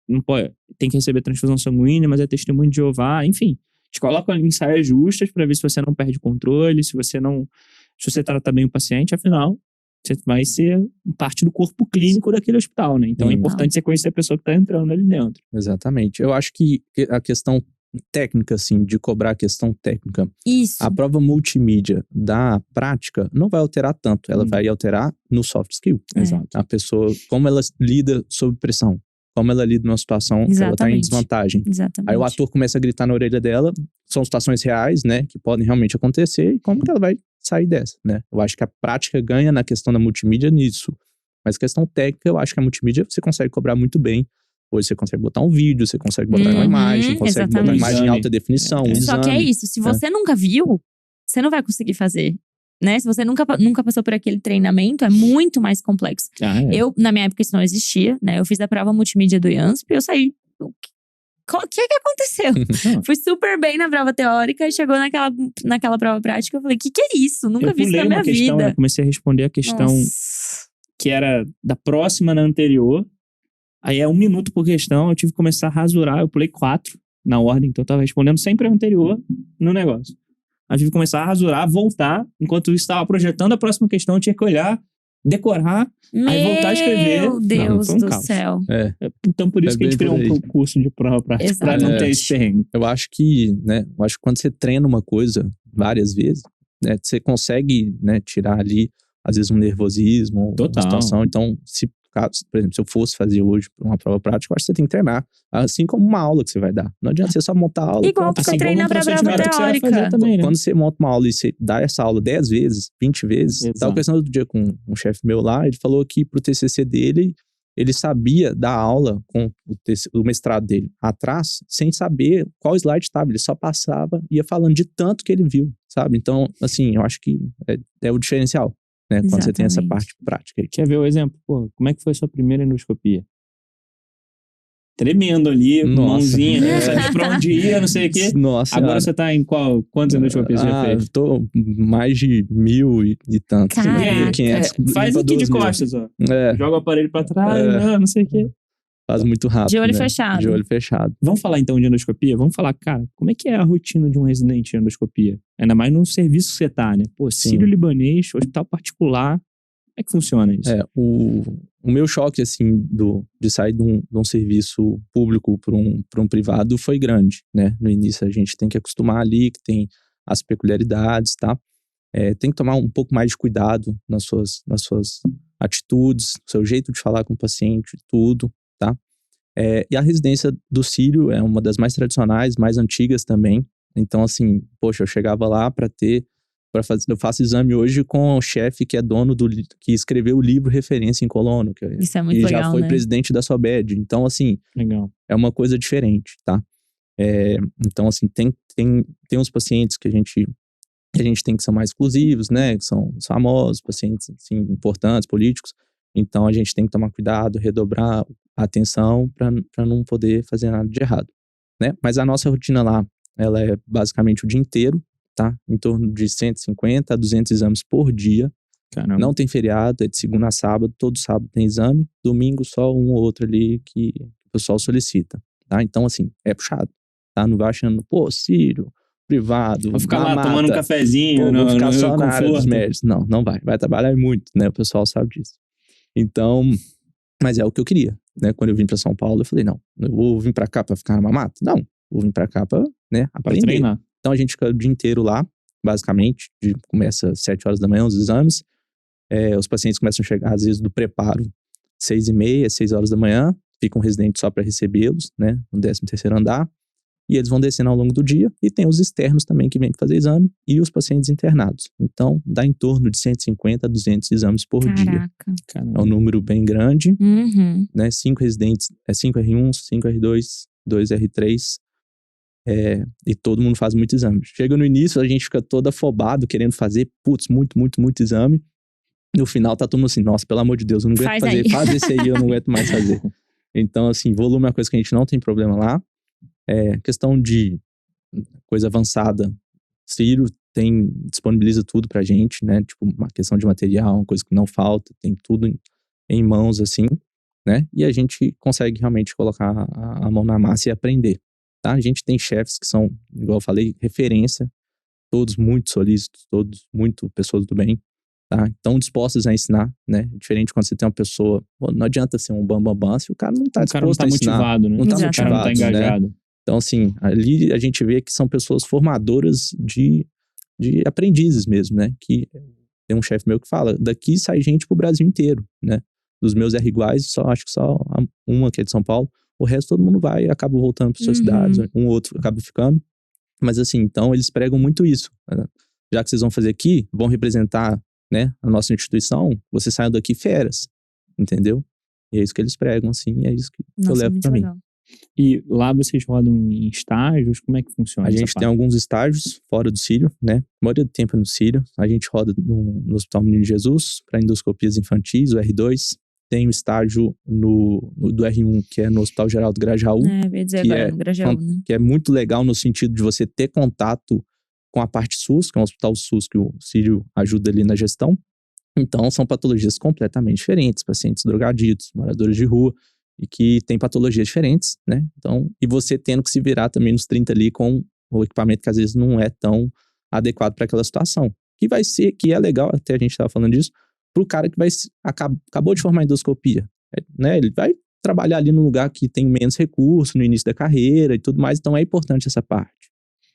não pode, tem que receber transfusão sanguínea, mas é testemunho de Jeová. Enfim, te coloca em saias justas para ver se você não perde o controle, se você trata bem o paciente, afinal, você vai ser parte do corpo clínico daquele hospital, né? Então é importante você conhecer a pessoa que tá entrando ali dentro. Exatamente. Eu acho que a questão técnica, assim, de cobrar a questão técnica. Isso. A prova multimídia da prática não vai alterar tanto. Ela vai alterar no soft skill. Exato. A pessoa, como ela lida sob pressão. Como ela lida numa situação que ela tá em desvantagem. Exatamente. Aí o ator começa a gritar na orelha dela. São situações reais, né? Que podem realmente acontecer. E como que ela vai sair dessa, né? Eu acho que a prática ganha na questão da multimídia nisso. Mas questão técnica, eu acho que a multimídia você consegue cobrar muito bem. Hoje você consegue botar um vídeo, você consegue botar uma imagem, consegue botar uma imagem em alta definição, um exame. Só que é isso, se você nunca viu, você não vai conseguir fazer, né? Se você nunca passou por aquele treinamento, é muito mais complexo. Eu, na minha época, isso não existia, né? Eu fiz a prova multimídia do IANSP e eu saí... O que aconteceu? Fui super bem na prova teórica e chegou naquela prova prática, eu falei, que é isso? Nunca vi isso na minha questão, vida. Eu comecei a responder a questão que era da próxima na anterior. Aí é 1 minuto por questão, eu tive que começar a rasurar, eu pulei 4 na ordem, então eu tava respondendo sempre a anterior no negócio. Aí eu tive que começar a rasurar, voltar, enquanto eu estava projetando a próxima questão, eu tinha que olhar, decorar, aí voltar a escrever. Meu Deus do céu. Então por isso que a gente criou um curso de prova prática, pra não ter esse perrengue. Eu acho que, né, quando você treina uma coisa várias vezes, né, você consegue, né, tirar ali, às vezes, um nervosismo, uma situação. Então, por exemplo, se eu fosse fazer hoje uma prova prática, eu acho que você tem que treinar. Assim como uma aula que você vai dar. Não adianta você só montar a aula. Igual você treina pra prova teórica. Também, né? Quando você monta uma aula e você dá essa aula 10 vezes, 20 vezes. Eu tava conversando outro dia com um chefe meu lá, ele falou que pro TCC dele, ele sabia dar aula com o mestrado dele atrás, sem saber qual slide estava. Ele só passava, ia falando de tanto que ele viu, sabe? Então, assim, eu acho que é o diferencial. Né, quando você tem essa parte prática aí. Quer ver o exemplo? Pô, como é que foi a sua primeira endoscopia? Tremendo ali, mãozinha, não sabia pra onde ia, não sei o quê. Nossa, agora você tá em quantas endoscopias você já fez? Eu tô mais de 1.000 e tantos. 1.500. Faz aqui de costas, ó. Joga o aparelho pra trás, não sei o quê. Faz muito rápido, de olho fechado. De olho fechado. Vamos falar então de endoscopia? Vamos falar, cara, como é que é a rotina de um residente de endoscopia? Ainda mais no serviço que você tá, né? Pô, sírio-libanês, hospital particular. Como é que funciona isso? O meu choque, assim, de sair de um serviço público para um privado foi grande, né? No início a gente tem que acostumar ali, que tem as peculiaridades, tá? Tem que tomar um pouco mais de cuidado nas suas atitudes, seu jeito de falar com o paciente, tudo, tá? E a residência do Sírio é uma das mais tradicionais, mais antigas também. Então, assim, poxa, eu chegava lá eu faço exame hoje com o chefe que é dono que escreveu o livro Referência em Colono. Isso é muito legal, e já foi né? presidente da SOBED. Então, assim, legal. É uma coisa diferente, tá? Então, assim, tem uns pacientes que a gente tem que são mais exclusivos, né? Que são famosos, pacientes, assim, importantes, políticos. Então, a gente tem que tomar cuidado, redobrar a atenção para não poder fazer nada de errado, né? Mas a nossa rotina lá, ela é basicamente o dia inteiro, tá? Em torno de 150 a 200 exames por dia. Caramba. Não tem feriado, é de segunda a sábado, todo sábado tem exame. Domingo só um ou outro ali que o pessoal solicita, tá? Então, assim, é puxado, tá? Não vai achando, pô, Sírio, privado, vou ficar lá tomando um cafezinho, vou ficar só na área dos médicos. Não vai trabalhar muito, né? O pessoal sabe disso. Então, mas é o que eu queria, né? Quando eu vim para São Paulo, eu falei, não, eu vou vir para cá para ficar na mamata? Não, vou vir para cá para, né, aprender. Pra treinar. Então a gente fica o dia inteiro lá, basicamente, começa às 7 horas da manhã os exames, os pacientes começam a chegar às vezes do preparo 6h30, 6 horas da manhã, fica um residente só para recebê-los, né, no 13º andar, e eles vão descendo ao longo do dia, e tem os externos também que vêm fazer exame, e os pacientes internados. Então, dá em torno de 150 a 200 exames por dia. Caramba. É um número bem grande, Uhum. né, 5 residentes, 5 R1, 5 R2, 2 R3, E todo mundo faz muito exame. Chega no início, a gente fica todo afobado, querendo fazer, muito exame. No final tá todo mundo assim, nossa, pelo amor de Deus, eu não aguento fazer. Faz esse aí, eu não aguento mais fazer. Então, assim, volume é uma coisa que a gente não tem problema lá. Questão de coisa avançada, Círio disponibiliza tudo pra gente, né? Tipo, uma questão de material, uma coisa que não falta, tem tudo em mãos, assim, né? E a gente consegue realmente colocar a mão na massa e aprender, tá? A gente tem chefes que são, igual eu falei, referência, todos muito solícitos, todos muito pessoas do bem, tá? Estão dispostos a ensinar, né? Diferente quando você tem uma pessoa, não adianta ser um bambambam se o cara não tá disposto a ensinar. Motivado, né? Não tá motivado, o cara não tá engajado. Né? Então, assim, ali a gente vê que são pessoas formadoras de aprendizes mesmo, né? Que tem um chefe meu que fala, daqui sai gente pro Brasil inteiro, né? Dos meus R iguais, acho que só uma que é de São Paulo, o resto todo mundo vai e acaba voltando para suas cidades, um outro acaba ficando. Mas assim, então eles pregam muito isso, né? Já que vocês vão fazer aqui, vão representar, né, a nossa instituição, vocês saiam daqui feras, entendeu? E é isso que eles pregam, assim, e é isso que eu levo pra mim. Legal. E lá vocês rodam em estágios? Como é que funciona? A gente tem alguns estágios fora do Círio, né? A maioria do tempo é no Círio. A gente roda no Hospital Menino Jesus para endoscopias infantis, o R2. Tem o estágio do R1, que é no Hospital Geral do Grajaú. Ia dizer agora, no Grajaú, né? Que é muito legal no sentido de você ter contato com a parte SUS, que é um hospital SUS que o Círio ajuda ali na gestão. Então, são patologias completamente diferentes. Pacientes drogaditos, moradores de rua, e que tem patologias diferentes, né? Então, e você tendo que se virar também nos 30 ali com o equipamento que às vezes não é tão adequado para aquela situação. Que é legal, até a gente estava falando disso, pro cara que acabou de formar endoscopia, né? Ele vai trabalhar ali num lugar que tem menos recurso no início da carreira e tudo mais, então é importante essa parte,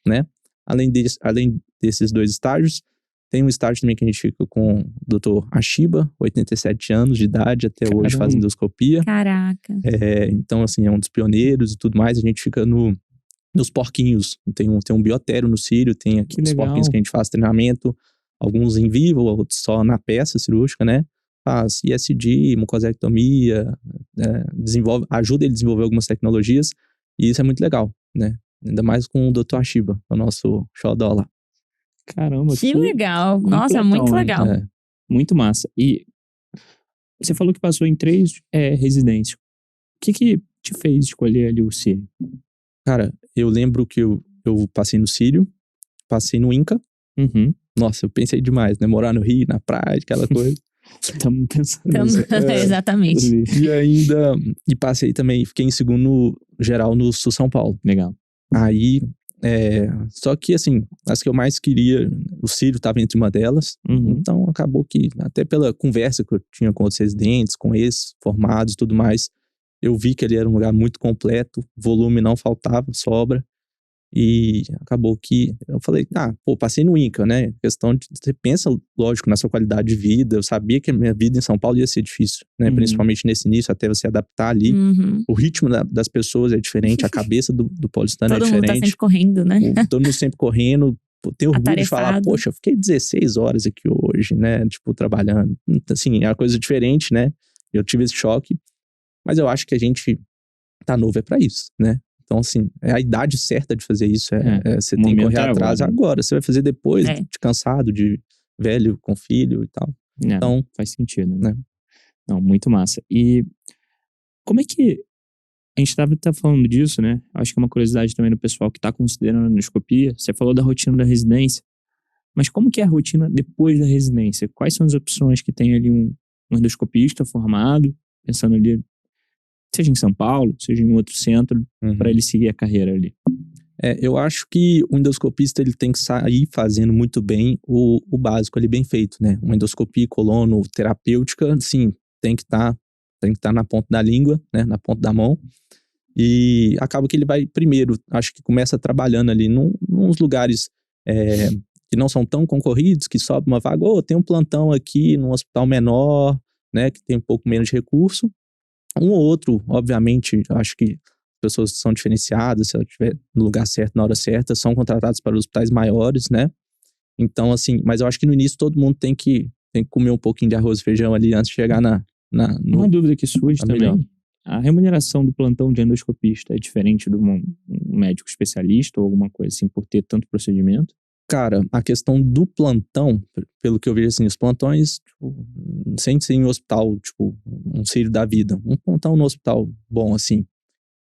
né? Além desses dois estágios, tem um estágio também que a gente fica com o Dr. Ashiba, 87 anos de idade, até hoje faz endoscopia. Caraca. Então, assim, é um dos pioneiros e tudo mais. A gente fica nos porquinhos. Tem um biotério no Círio, tem aqui os porquinhos que a gente faz treinamento, alguns em vivo, outros só na peça cirúrgica, né? Faz ISD, mucosectomia, ajuda ele a desenvolver algumas tecnologias, e isso é muito legal, né? Ainda mais com o Dr. Ashiba, o nosso xodó lá. Caramba, que legal. Nossa, muito legal. Muito massa. E você falou que passou em 3 residências. O que te fez escolher ali o Círio? Cara, eu lembro que eu passei no Círio, passei no INCA. Nossa, eu pensei demais, né? Morar no Rio, na praia, aquela coisa. Estamos pensando nisso. Exatamente. E passei também, fiquei em segundo geral no Sul São Paulo. Legal. Aí, só que assim, as que eu mais queria, o Círio estava entre uma delas, então acabou que, até pela conversa que eu tinha com outros residentes, com ex-formados e tudo mais, eu vi que ele era um lugar muito completo, volume não faltava, sobra, e acabou que eu falei, passei no INCA, né, questão de, você pensa, lógico, na sua qualidade de vida, eu sabia que a minha vida em São Paulo ia ser difícil, né, principalmente nesse início, até você adaptar ali, o ritmo das pessoas é diferente, a cabeça do paulistano é diferente. Todo mundo tá sempre correndo, né? Todo mundo sempre correndo, ter orgulho de falar, poxa, eu fiquei 16 horas aqui hoje, né, tipo, trabalhando, assim, é uma coisa diferente, né, eu tive esse choque, mas eu acho que a gente tá novo pra isso, né. Então, assim, é a idade certa de fazer isso. Você tem que correr atrás agora. Você vai fazer depois, de cansado, de velho, com filho e tal. Então, faz sentido, né? Não, muito massa. E como é que... A gente tá falando disso, né? Acho que é uma curiosidade também do pessoal que tá considerando a endoscopia. Você falou da rotina da residência. Mas como que é a rotina depois da residência? Quais são as opções que tem ali um endoscopista formado, pensando ali, seja em São Paulo, seja em outro centro, para ele seguir a carreira ali? Eu acho que o endoscopista ele tem que sair fazendo muito bem o básico ali, bem feito, né? Uma endoscopia colonoterapêutica, sim, tem que estar na ponta da língua, né? Na ponta da mão. E acaba que ele vai primeiro, acho que começa trabalhando ali nos lugares que não são tão concorridos, que sobe uma vaga, tem um plantão aqui num hospital menor, né? Que tem um pouco menos de recurso. Um ou outro, obviamente, acho que pessoas que são diferenciadas, se ela estiver no lugar certo, na hora certa, são contratadas para hospitais maiores, né? Então, assim, mas eu acho que no início todo mundo tem que comer um pouquinho de arroz e feijão ali antes de chegar Uma dúvida que surge também, A remuneração do plantão de endoscopista é diferente de um médico especialista ou alguma coisa assim, por ter tanto procedimento? Cara, a questão do plantão, pelo que eu vejo assim, os plantões, tipo, sem ser em hospital, tipo, um Sírio da vida, um plantão no hospital bom, assim,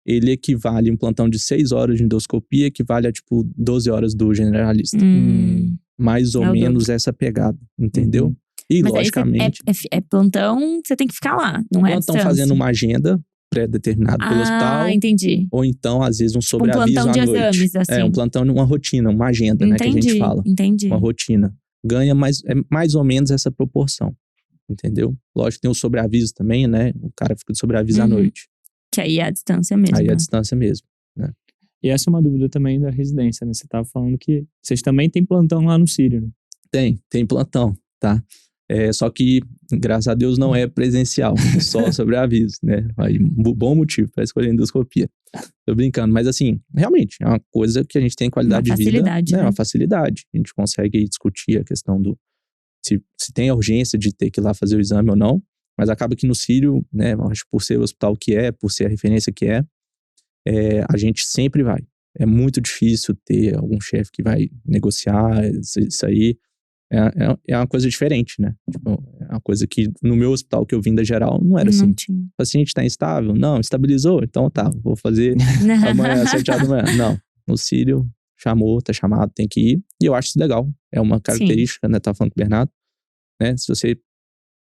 ele equivale, um plantão de 6 horas de endoscopia equivale a, tipo, 12 horas do generalista. Mais ou menos essa pegada, entendeu? E, mas logicamente... aí é plantão, você tem que ficar lá, não é plantão fazendo uma agenda pré-determinada pelo hospital. Entendi. Ou então, às vezes, um sobreaviso plantão à de noite. exames, assim. Um plantão, uma rotina, uma agenda, né, que a gente fala. Entendi. Uma rotina. Ganha mais ou menos essa proporção, entendeu? Lógico que tem o sobreaviso também, né? O cara fica de sobreaviso à noite. Que aí é a distância mesmo. Aí é a distância mesmo, né? E essa é uma dúvida também da residência, né? Você tava falando que vocês também têm plantão lá no Sírio, né? Tem plantão, tá? Só que, graças a Deus, não é presencial, só sobreaviso, né? Aí, bom motivo para escolher endoscopia. Tô brincando, mas assim, realmente, é uma coisa que a gente tem qualidade de vida. Né? É uma facilidade. A gente consegue aí discutir a questão do se tem a urgência de ter que ir lá fazer o exame ou não, mas acaba que no Sírio, né, acho que por ser o hospital que é, por ser a referência que a gente sempre vai. É muito difícil ter algum chefe que vai negociar isso aí. É uma coisa diferente, né? Tipo, é uma coisa que no meu hospital que eu vim da geral não era assim. Tinha. O paciente tá instável? Não, estabilizou? Então tá, vou fazer amanhã, 7 horas da manhã. Não, no Sírio, chamou, tá chamado, tem que ir. E eu acho isso legal. É uma característica, né? Tava falando com o Bernardo, né? Se você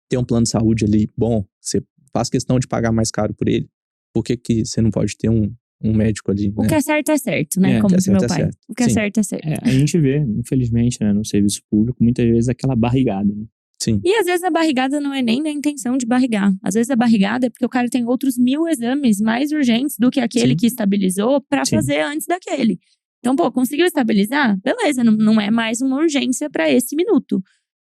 tem um plano de saúde ali bom, você faz questão de pagar mais caro por ele, por que você não pode ter um médico ali, né? O que é certo, né? Como meu pai. Certo. O que é certo é certo. A gente vê, infelizmente, né, no serviço público, muitas vezes aquela barrigada, né? Sim. E às vezes a barrigada não é nem na intenção de barrigar. Às vezes a barrigada é porque o cara tem outros 1000 exames mais urgentes do que aquele que estabilizou pra fazer antes daquele. Então, conseguiu estabilizar? Beleza, não é mais uma urgência pra esse minuto.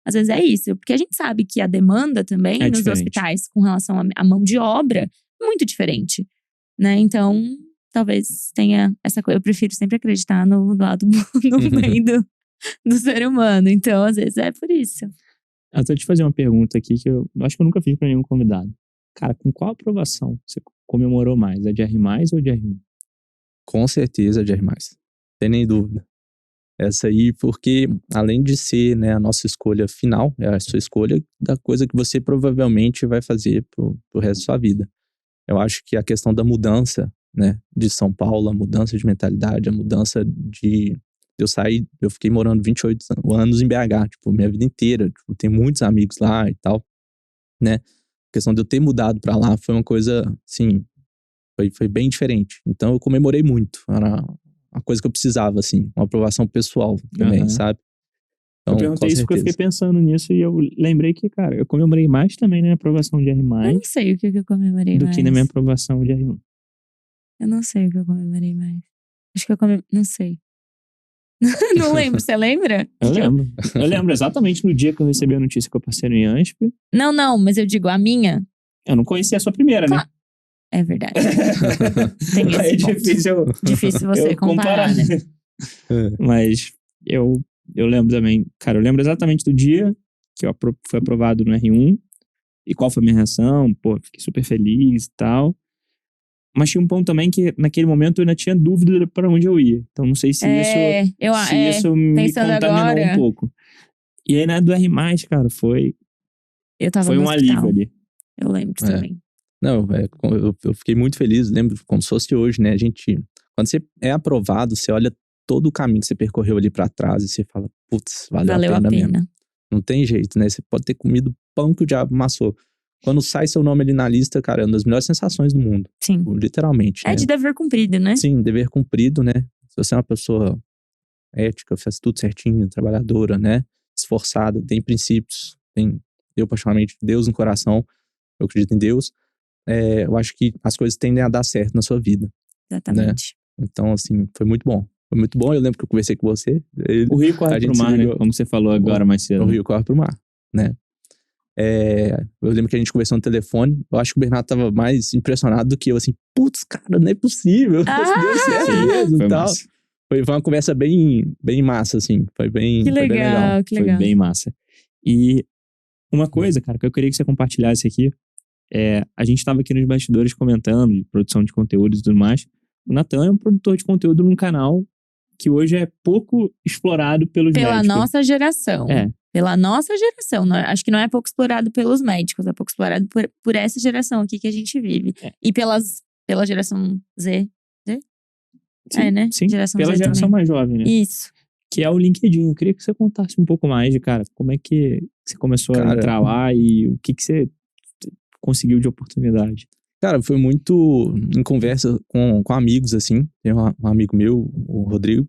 Às vezes é isso, porque a gente sabe que a demanda também nos hospitais com relação à mão de obra é muito diferente, né? Então, talvez tenha essa coisa. Eu prefiro sempre acreditar no lado no meio do ser humano. Então, às vezes é por isso. Eu tô te fazer uma pergunta aqui que eu acho que eu nunca fiz pra nenhum convidado. Cara, com qual aprovação você comemorou mais? A de R+, ou de R1? Com certeza a de R+. Sem nem dúvida. Essa aí, porque além de ser, né, a nossa escolha final, é a sua escolha da coisa que você provavelmente vai fazer pro resto da sua vida. Eu acho que a questão da mudança, né, de São Paulo, a mudança de mentalidade, a mudança de... Eu fiquei morando 28 anos em BH, tipo, minha vida inteira. Tipo, tenho muitos amigos lá e tal, né? A questão de eu ter mudado pra lá foi uma coisa, assim, foi bem diferente. Então eu comemorei muito. Era uma coisa que eu precisava, assim, uma aprovação pessoal também, sabe? Então, eu perguntei isso porque eu fiquei pensando nisso e eu lembrei que, cara, eu comemorei mais também na aprovação de R+. Eu não sei o que eu comemorei do mais. que na minha aprovação de R1. Eu não sei o que eu comemorei mais. Acho que eu comemorei... Não sei. Não lembro, você lembra? Eu lembro. Eu lembro exatamente no dia que eu recebi a notícia que eu passei no IANSP. Não, mas eu digo, a minha... Eu não conhecia a sua primeira, né? É verdade. Tem esse É difícil você comparar, né? Mas eu lembro também, cara, eu lembro exatamente do dia que eu fui aprovado no R1 e qual foi a minha reação, fiquei super feliz e tal. Mas tinha um ponto também que naquele momento eu ainda tinha dúvida para onde eu ia. Então não sei se isso me contaminou um pouco. E aí, né, do R+, cara, foi um alívio ali. Eu lembro também. Não, eu fiquei muito feliz, lembro como se fosse hoje, né? Quando você é aprovado, você olha todo o caminho que você percorreu ali pra trás e você fala, putz, valeu a pena mesmo. Não tem jeito, né? Você pode ter comido pão que o diabo amassou. Quando sai seu nome ali na lista, cara, é uma das melhores sensações do mundo. Sim. Literalmente. É de dever cumprido, né? Sim, dever cumprido, né? Se você é uma pessoa ética, faz tudo certinho, trabalhadora, né? Esforçada, tem princípios, eu particularmente, Deus no coração, eu acredito em Deus. Eu acho que as coisas tendem a dar certo na sua vida. Exatamente. Né? Então, assim, foi muito bom. Foi muito bom, eu lembro que eu conversei com você. O rio corre pro mar, né? Como você falou agora mais cedo. O rio corre pro mar, né? Eu lembro que a gente conversou no telefone. Eu acho que o Bernardo tava mais impressionado do que eu, assim, putz, cara, não é possível. Deu certo mesmo e tal. Foi uma conversa bem massa, assim. Foi bem legal. Que legal. Foi bem massa. E uma coisa, cara, que eu queria que você compartilhasse aqui A gente estava aqui nos bastidores comentando de produção de conteúdos e tudo mais. O Natan é um produtor de conteúdo num canal que hoje é pouco explorado pelos Pela médicos. nossa geração. Pela nossa geração. Acho que não é pouco explorado pelos médicos, é pouco explorado por essa geração aqui que a gente vive. E pela geração Z. Sim, né? Sim, geração pela Z geração também. mais jovem, né? Isso. Que é o LinkedIn. Eu queria que você contasse um pouco mais de, cara, como é que você começou a entrar lá e o que você conseguiu de oportunidade. Cara, foi muito em conversa com amigos, assim. Tem um amigo meu, o Rodrigo.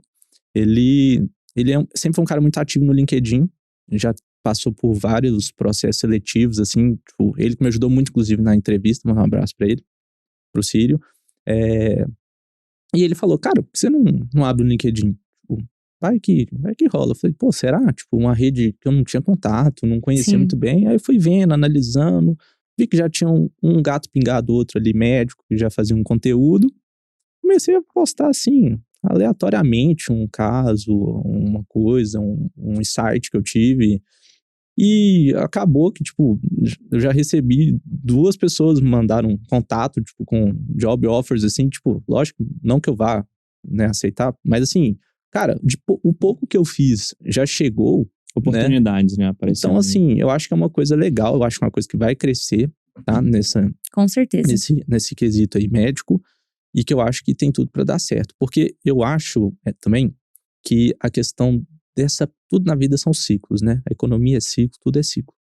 Ele sempre foi um cara muito ativo no LinkedIn. Já passou por vários processos seletivos, assim. Tipo, ele que me ajudou muito, inclusive, na entrevista. Mandar um abraço pra ele, pro Círio. E ele falou, cara, por que você não abre o LinkedIn? Tipo, vai que rola. Eu falei, pô, será? Tipo, uma rede que eu não tinha contato, não conhecia muito bem. Aí eu fui vendo, analisando. Vi que já tinha um gato pingado, outro ali, médico, que já fazia um conteúdo. Comecei a postar, assim, aleatoriamente, um caso, uma coisa, um insight que eu tive. E acabou que, tipo, eu já recebi 2 pessoas me mandaram contato, tipo, com job offers, assim, tipo, lógico, não que eu vá, né, aceitar, mas assim, cara, o pouco que eu fiz já chegou, oportunidades, né, aparecendo. Então, assim, eu acho que é uma coisa legal, eu acho que é uma coisa que vai crescer, tá, com certeza. Nesse quesito aí médico, e que eu acho que tem tudo pra dar certo, porque eu acho também que a questão tudo na vida são ciclos, né? A economia é ciclo, tudo é ciclo.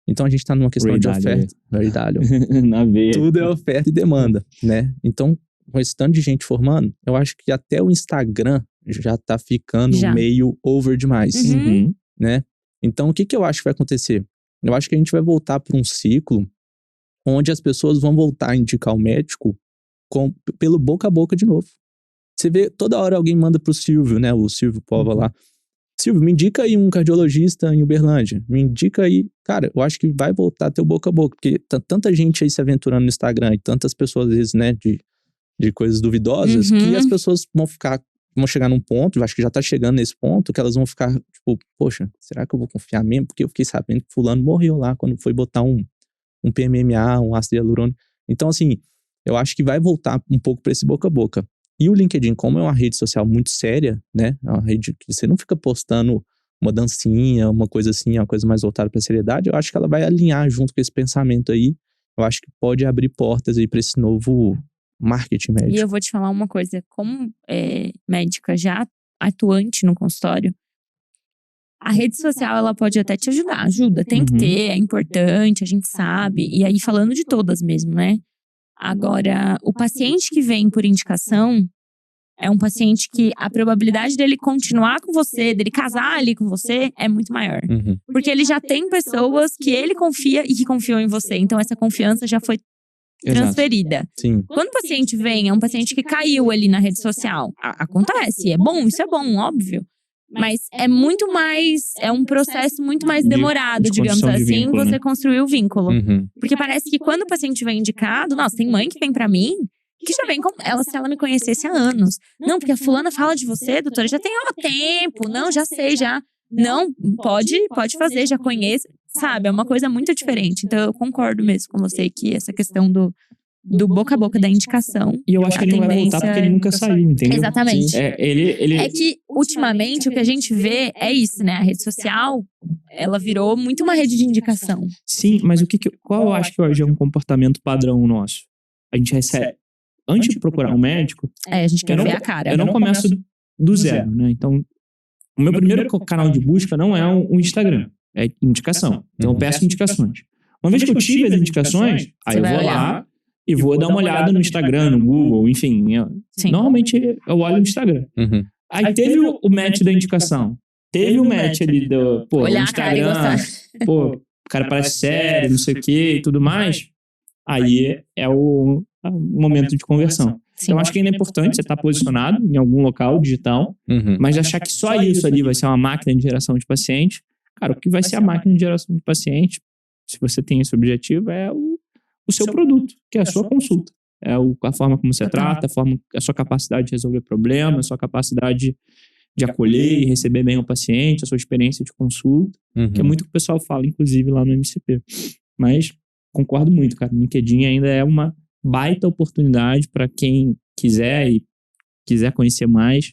Então a gente tá numa questão de oferta. Verdade. Na veia. Tudo é oferta e demanda, né? Então, com esse tanto de gente formando, eu acho que até o Instagram já tá ficando meio over demais, né? Então, o que eu acho que vai acontecer? Eu acho que a gente vai voltar para um ciclo onde as pessoas vão voltar a indicar o médico pelo boca a boca de novo. Você vê, toda hora alguém manda pro Silvio, né? O Silvio Pova lá. Silvio, me indica aí um cardiologista em Uberlândia. Me indica aí. Cara, eu acho que vai voltar a ter o boca a boca. Porque tanta gente aí se aventurando no Instagram e tantas pessoas, às vezes, né, de coisas duvidosas, que as pessoas vão chegar num ponto, eu acho que já tá chegando nesse ponto, que elas vão ficar, tipo, poxa, será que eu vou confiar mesmo? Porque eu fiquei sabendo que fulano morreu lá quando foi botar um PMMA, um ácido hialurônico. Então, assim, eu acho que vai voltar um pouco pra esse boca a boca. E o LinkedIn, como é uma rede social muito séria, né? É uma rede que você não fica postando uma dancinha, uma coisa assim, uma coisa mais voltada pra seriedade. Eu acho que ela vai alinhar junto com esse pensamento aí. Eu acho que pode abrir portas aí pra esse novo marketing médico. E eu vou te falar uma coisa. Como médica já atuante no consultório, a rede social, ela pode até te ajudar. Ajuda, tem que ter, é importante, a gente sabe. E aí, falando de todas mesmo, né? Agora, o paciente que vem por indicação é um paciente que a probabilidade dele continuar com você, dele casar ali com você, é muito maior. Porque ele já tem pessoas que ele confia e que confiam em você. Então, essa confiança já foi transferida. Sim. Quando o paciente vem, é um paciente que caiu ali na rede social. Acontece, é bom, isso é bom, óbvio. Mas é muito mais, é um processo muito mais demorado, digamos assim, vínculo, você construir o vínculo. Porque parece que quando o paciente vem indicado, nossa, tem mãe que vem pra mim, que já vem com ela, se ela me conhecesse há anos. Não, porque a fulana fala de você, doutora, já tem há tempo, não, já sei, já. Não, pode fazer, já conheço, sabe? É uma coisa muito diferente. Então eu concordo mesmo com você que essa questão do boca a boca da indicação. E eu acho que ele não vai voltar porque ele nunca saiu, entendeu? Exatamente. É que, ultimamente, o que a gente vê é isso, né? A rede social, ela virou muito uma rede de indicação. Sim, mas qual eu acho que hoje é um comportamento padrão nosso? A gente recebe, antes de procurar um médico… a gente quer ver a cara. Eu não começo do zero, né? Então, o meu primeiro canal de busca não é o Instagram, é indicação. Então, eu peço indicações. Uma vez que eu tive as indicações, aí eu vou lá e vou dar uma olhada no Instagram, no Google, enfim. Normalmente eu olho no Instagram. Aí teve o match da indicação. Teve o match ali do Instagram. O cara parece sério, não sei o que e tudo mais. Aí é o momento de conversão. Então, acho que ainda é importante você estar posicionado em algum local digital, mas achar que só isso ali vai ser uma máquina de geração de paciente. Cara, o que vai ser a máquina de geração de paciente, se você tem esse objetivo, é o seu produto, que é a sua consulta. É a forma como você trata, a sua capacidade de resolver problemas, a sua capacidade de acolher e receber bem o paciente, a sua experiência de consulta, que é muito o que o pessoal fala, inclusive, lá no MCP. Mas, concordo muito, cara. O LinkedIn ainda é uma baita oportunidade para quem quiser e quiser conhecer mais,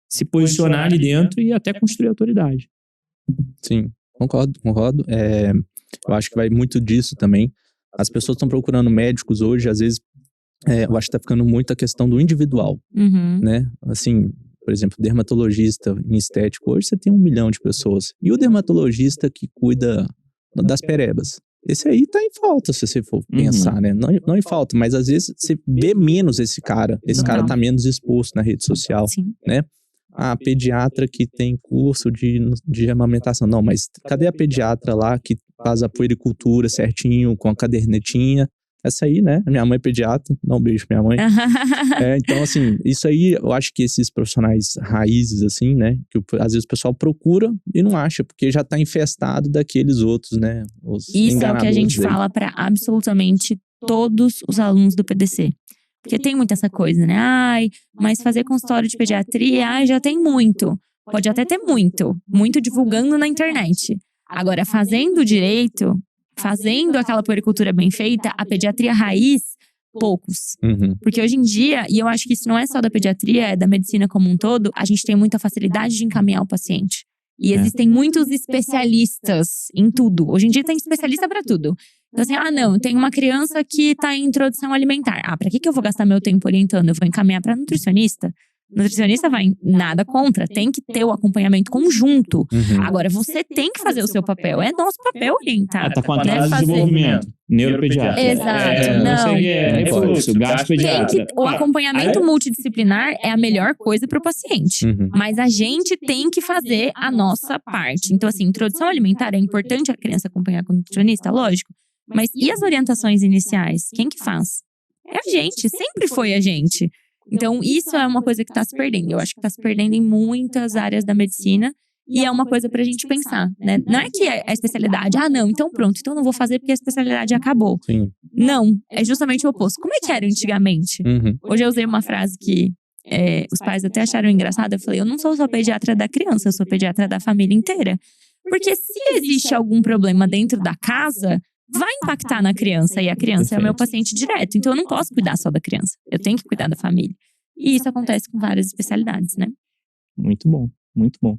se posicionar ali dentro e até construir autoridade. Sim, concordo. Eu acho que vai muito disso também. As pessoas estão procurando médicos hoje, às vezes, eu acho que tá ficando muito a questão do individual, né? Assim, por exemplo, dermatologista em estético, hoje você tem 1 milhão de pessoas. E o dermatologista que cuida das perebas? Esse aí tá em falta, se você for pensar, né? Não em falta, mas às vezes você vê menos esse cara. Esse cara tá menos exposto na rede social, né? A pediatra que tem curso de amamentação. Não, mas cadê a pediatra lá que faz a puericultura certinho, com a cadernetinha? Essa aí, né? Minha mãe é pediatra, dá um beijo pra minha mãe. Então, assim, isso aí, eu acho que esses profissionais raízes, assim, né? Que às vezes o pessoal procura e não acha, porque já tá infestado daqueles outros, né? Isso é o que a gente fala pra absolutamente todos os alunos do PDC. Porque tem muito essa coisa, né? Ai, mas fazer consultório de pediatria, já tem muito. Pode até ter muito divulgando na internet. Agora, fazendo direito, fazendo aquela puericultura bem feita, a pediatria raiz, poucos. Porque hoje em dia, e eu acho que isso não é só da pediatria, é da medicina como um todo, a gente tem muita facilidade de encaminhar o paciente. E existem muitos especialistas em tudo. Hoje em dia tem especialista pra tudo. Então assim, não, tem uma criança que tá em introdução alimentar. Pra que eu vou gastar meu tempo orientando? Eu vou encaminhar pra nutricionista? Nutricionista vai nada contra, tem que ter o acompanhamento conjunto. Agora, você tem que fazer o seu papel. É nosso papel orientar. Tá com atraso de desenvolvimento. Neuropediatra. Exato, não. Refluxo, gastropediatra. O acompanhamento multidisciplinar é a melhor coisa para o paciente. Mas a gente tem que fazer a nossa parte. Então, assim, introdução alimentar é importante a criança acompanhar com o nutricionista, lógico. Mas e as orientações iniciais? Quem que faz? É a gente, sempre foi a gente. Então, isso é uma coisa que está se perdendo. Eu acho que está se perdendo em muitas áreas da medicina. E é uma coisa pra gente pensar, né? Não é que a especialidade, não, então pronto, então não vou fazer porque a especialidade acabou. Não, é justamente o oposto. Como é que era antigamente? Hoje eu usei uma frase que os pais até acharam engraçada. Eu falei, eu não sou só pediatra da criança, eu sou pediatra da família inteira. Porque se existe algum problema dentro da casa, vai impactar na criança. E a criança é o meu paciente direto. Então eu não posso cuidar só da criança. Eu tenho que cuidar da família. E isso acontece com várias especialidades, né? Muito bom, muito bom.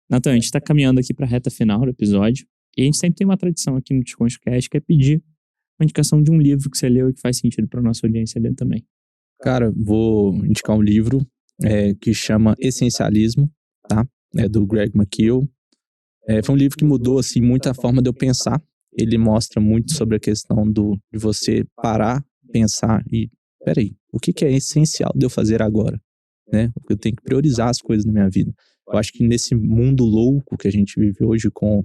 Natan, a gente tá caminhando aqui pra reta final do episódio. E a gente sempre tem uma tradição aqui no DesconstruCast, que é pedir uma indicação de um livro que você leu e que faz sentido pra nossa audiência ler também. Cara, vou indicar um livro que chama Essencialismo, tá? É do Greg McKeown. Foi um livro que mudou, assim, muito a forma de eu pensar. Ele mostra muito sobre a questão de você parar, pensar e... Peraí, o que é essencial de eu fazer agora? Né? Eu tenho que priorizar as coisas na minha vida. Eu acho que nesse mundo louco que a gente vive hoje com,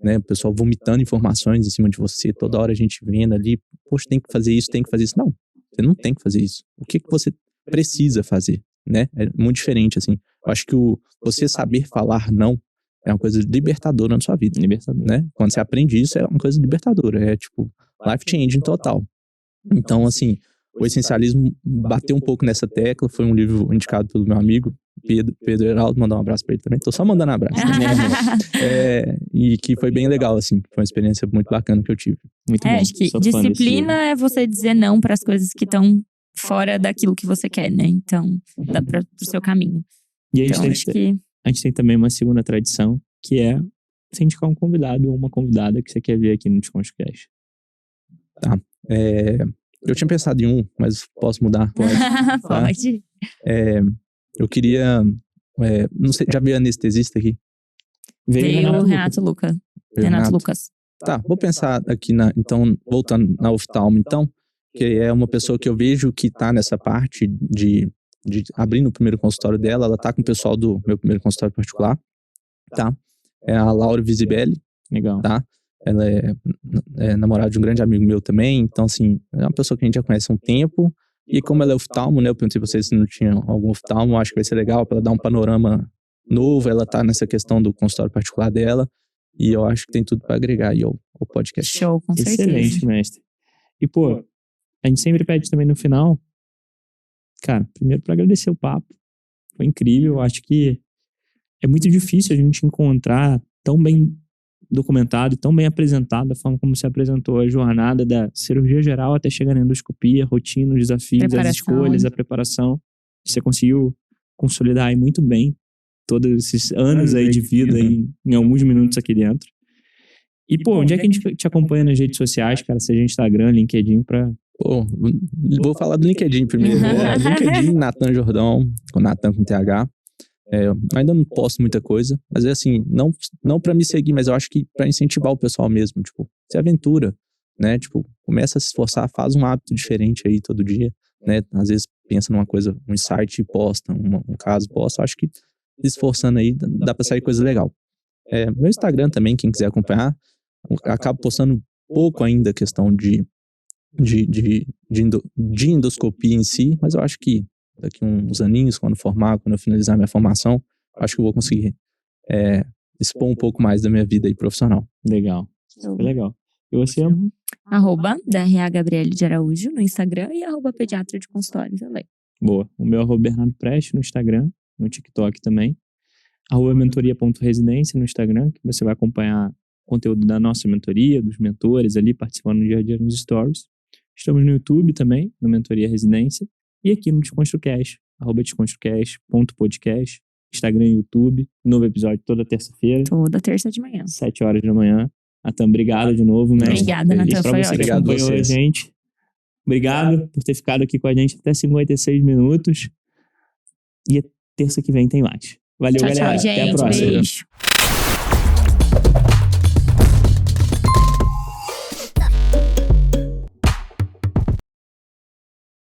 né, o pessoal vomitando informações em cima de você, toda hora a gente vendo ali, poxa, tem que fazer isso, tem que fazer isso. Não, você não tem que fazer isso. O que você precisa fazer, né? É muito diferente, assim. Eu acho que você saber falar não é uma coisa libertadora na sua vida. Libertador. Né? Quando você aprende isso, é uma coisa libertadora. É tipo, life changing total. Então, assim, o Essencialismo bateu um pouco nessa tecla. Foi um livro indicado pelo meu amigo Pedro Heraldo, mandar um abraço pra ele também. Tô só mandando abraço. E que foi bem legal, assim. Foi uma experiência muito bacana que eu tive. Muito bom. Acho que disciplina é você dizer não para as coisas que estão fora daquilo que você quer, né? Então, dá pro seu caminho. E a gente tem também uma segunda tradição, que é você indicar um convidado ou uma convidada que você quer ver aqui no DesconstruCast. Tá. Eu tinha pensado em um, mas posso mudar? Pode. Tá? Pode. Eu queria... não sei, já veio anestesista aqui? Veio o Renato Lucas. Renato Lucas. Tá, vou pensar aqui então, voltando na oftalmo, então, que é uma pessoa que eu vejo que tá nessa parte de abrindo o primeiro consultório dela. Ela tá com o pessoal do meu primeiro consultório particular, tá? É a Laura Visibelli. Legal. Tá? Ela é namorada de um grande amigo meu também, então, assim, é uma pessoa que a gente já conhece há um tempo. E como ela é oftalmo, né? Eu perguntei pra vocês se não tinha algum oftalmo, acho que vai ser legal pra ela dar um panorama novo. Ela tá nessa questão do consultório particular dela. E eu acho que tem tudo pra agregar aí ao podcast. Show, com certeza. Excelente, mestre. E, pô, a gente sempre pede também no final, cara, primeiro pra agradecer o papo. Foi incrível. Eu acho que é muito difícil a gente encontrar tão bem documentado e tão bem apresentado, a forma como você apresentou a jornada da cirurgia geral até chegar na endoscopia, rotina, os desafios, as escolhas, a preparação. Você conseguiu consolidar aí muito bem todos esses anos aí de vida em alguns minutos aqui dentro. E, pô, onde é que a gente te acompanha nas redes sociais, cara? Seja Instagram, LinkedIn, Pô, vou falar do LinkedIn primeiro. LinkedIn, Nathan Jordão, com Nathan com TH. Eu ainda não posto muita coisa, mas é assim, não pra me seguir, mas eu acho que pra incentivar o pessoal mesmo, tipo, se aventura, né? Tipo, começa a se esforçar, faz um hábito diferente aí todo dia, né? Às vezes pensa numa coisa, um insight e posta, um caso posta. Eu acho que se esforçando aí, dá pra sair coisa legal. Meu Instagram também, quem quiser acompanhar, acabo postando pouco ainda a questão de endoscopia em si, mas eu acho que daqui uns aninhos, quando eu finalizar minha formação, acho que eu vou conseguir expor um pouco mais da minha vida aí profissional. Legal. Legal. E você? @DRA Gabriele de Araújo no Instagram e @pediatra de consultório também. Boa. O meu @Bernardo Preste no Instagram, no TikTok também. @mentoria.residência no Instagram, que você vai acompanhar o conteúdo da nossa mentoria, dos mentores ali, participando no dia a dia nos stories. Estamos no YouTube também, no Mentoria Residência. E aqui no DesconstruCast, @DesconstruCast.podcast, Instagram e YouTube. Novo episódio toda terça-feira. Toda terça de manhã. 7 horas da manhã. Natan, obrigado de novo, né? Obrigada, Natan, foi ótimo. Obrigado que acompanhou a gente. Obrigado por ter ficado aqui com a gente até 56 minutos. E terça que vem tem mais. Valeu, tchau, galera. Tchau, gente. Até a próxima. Beijo.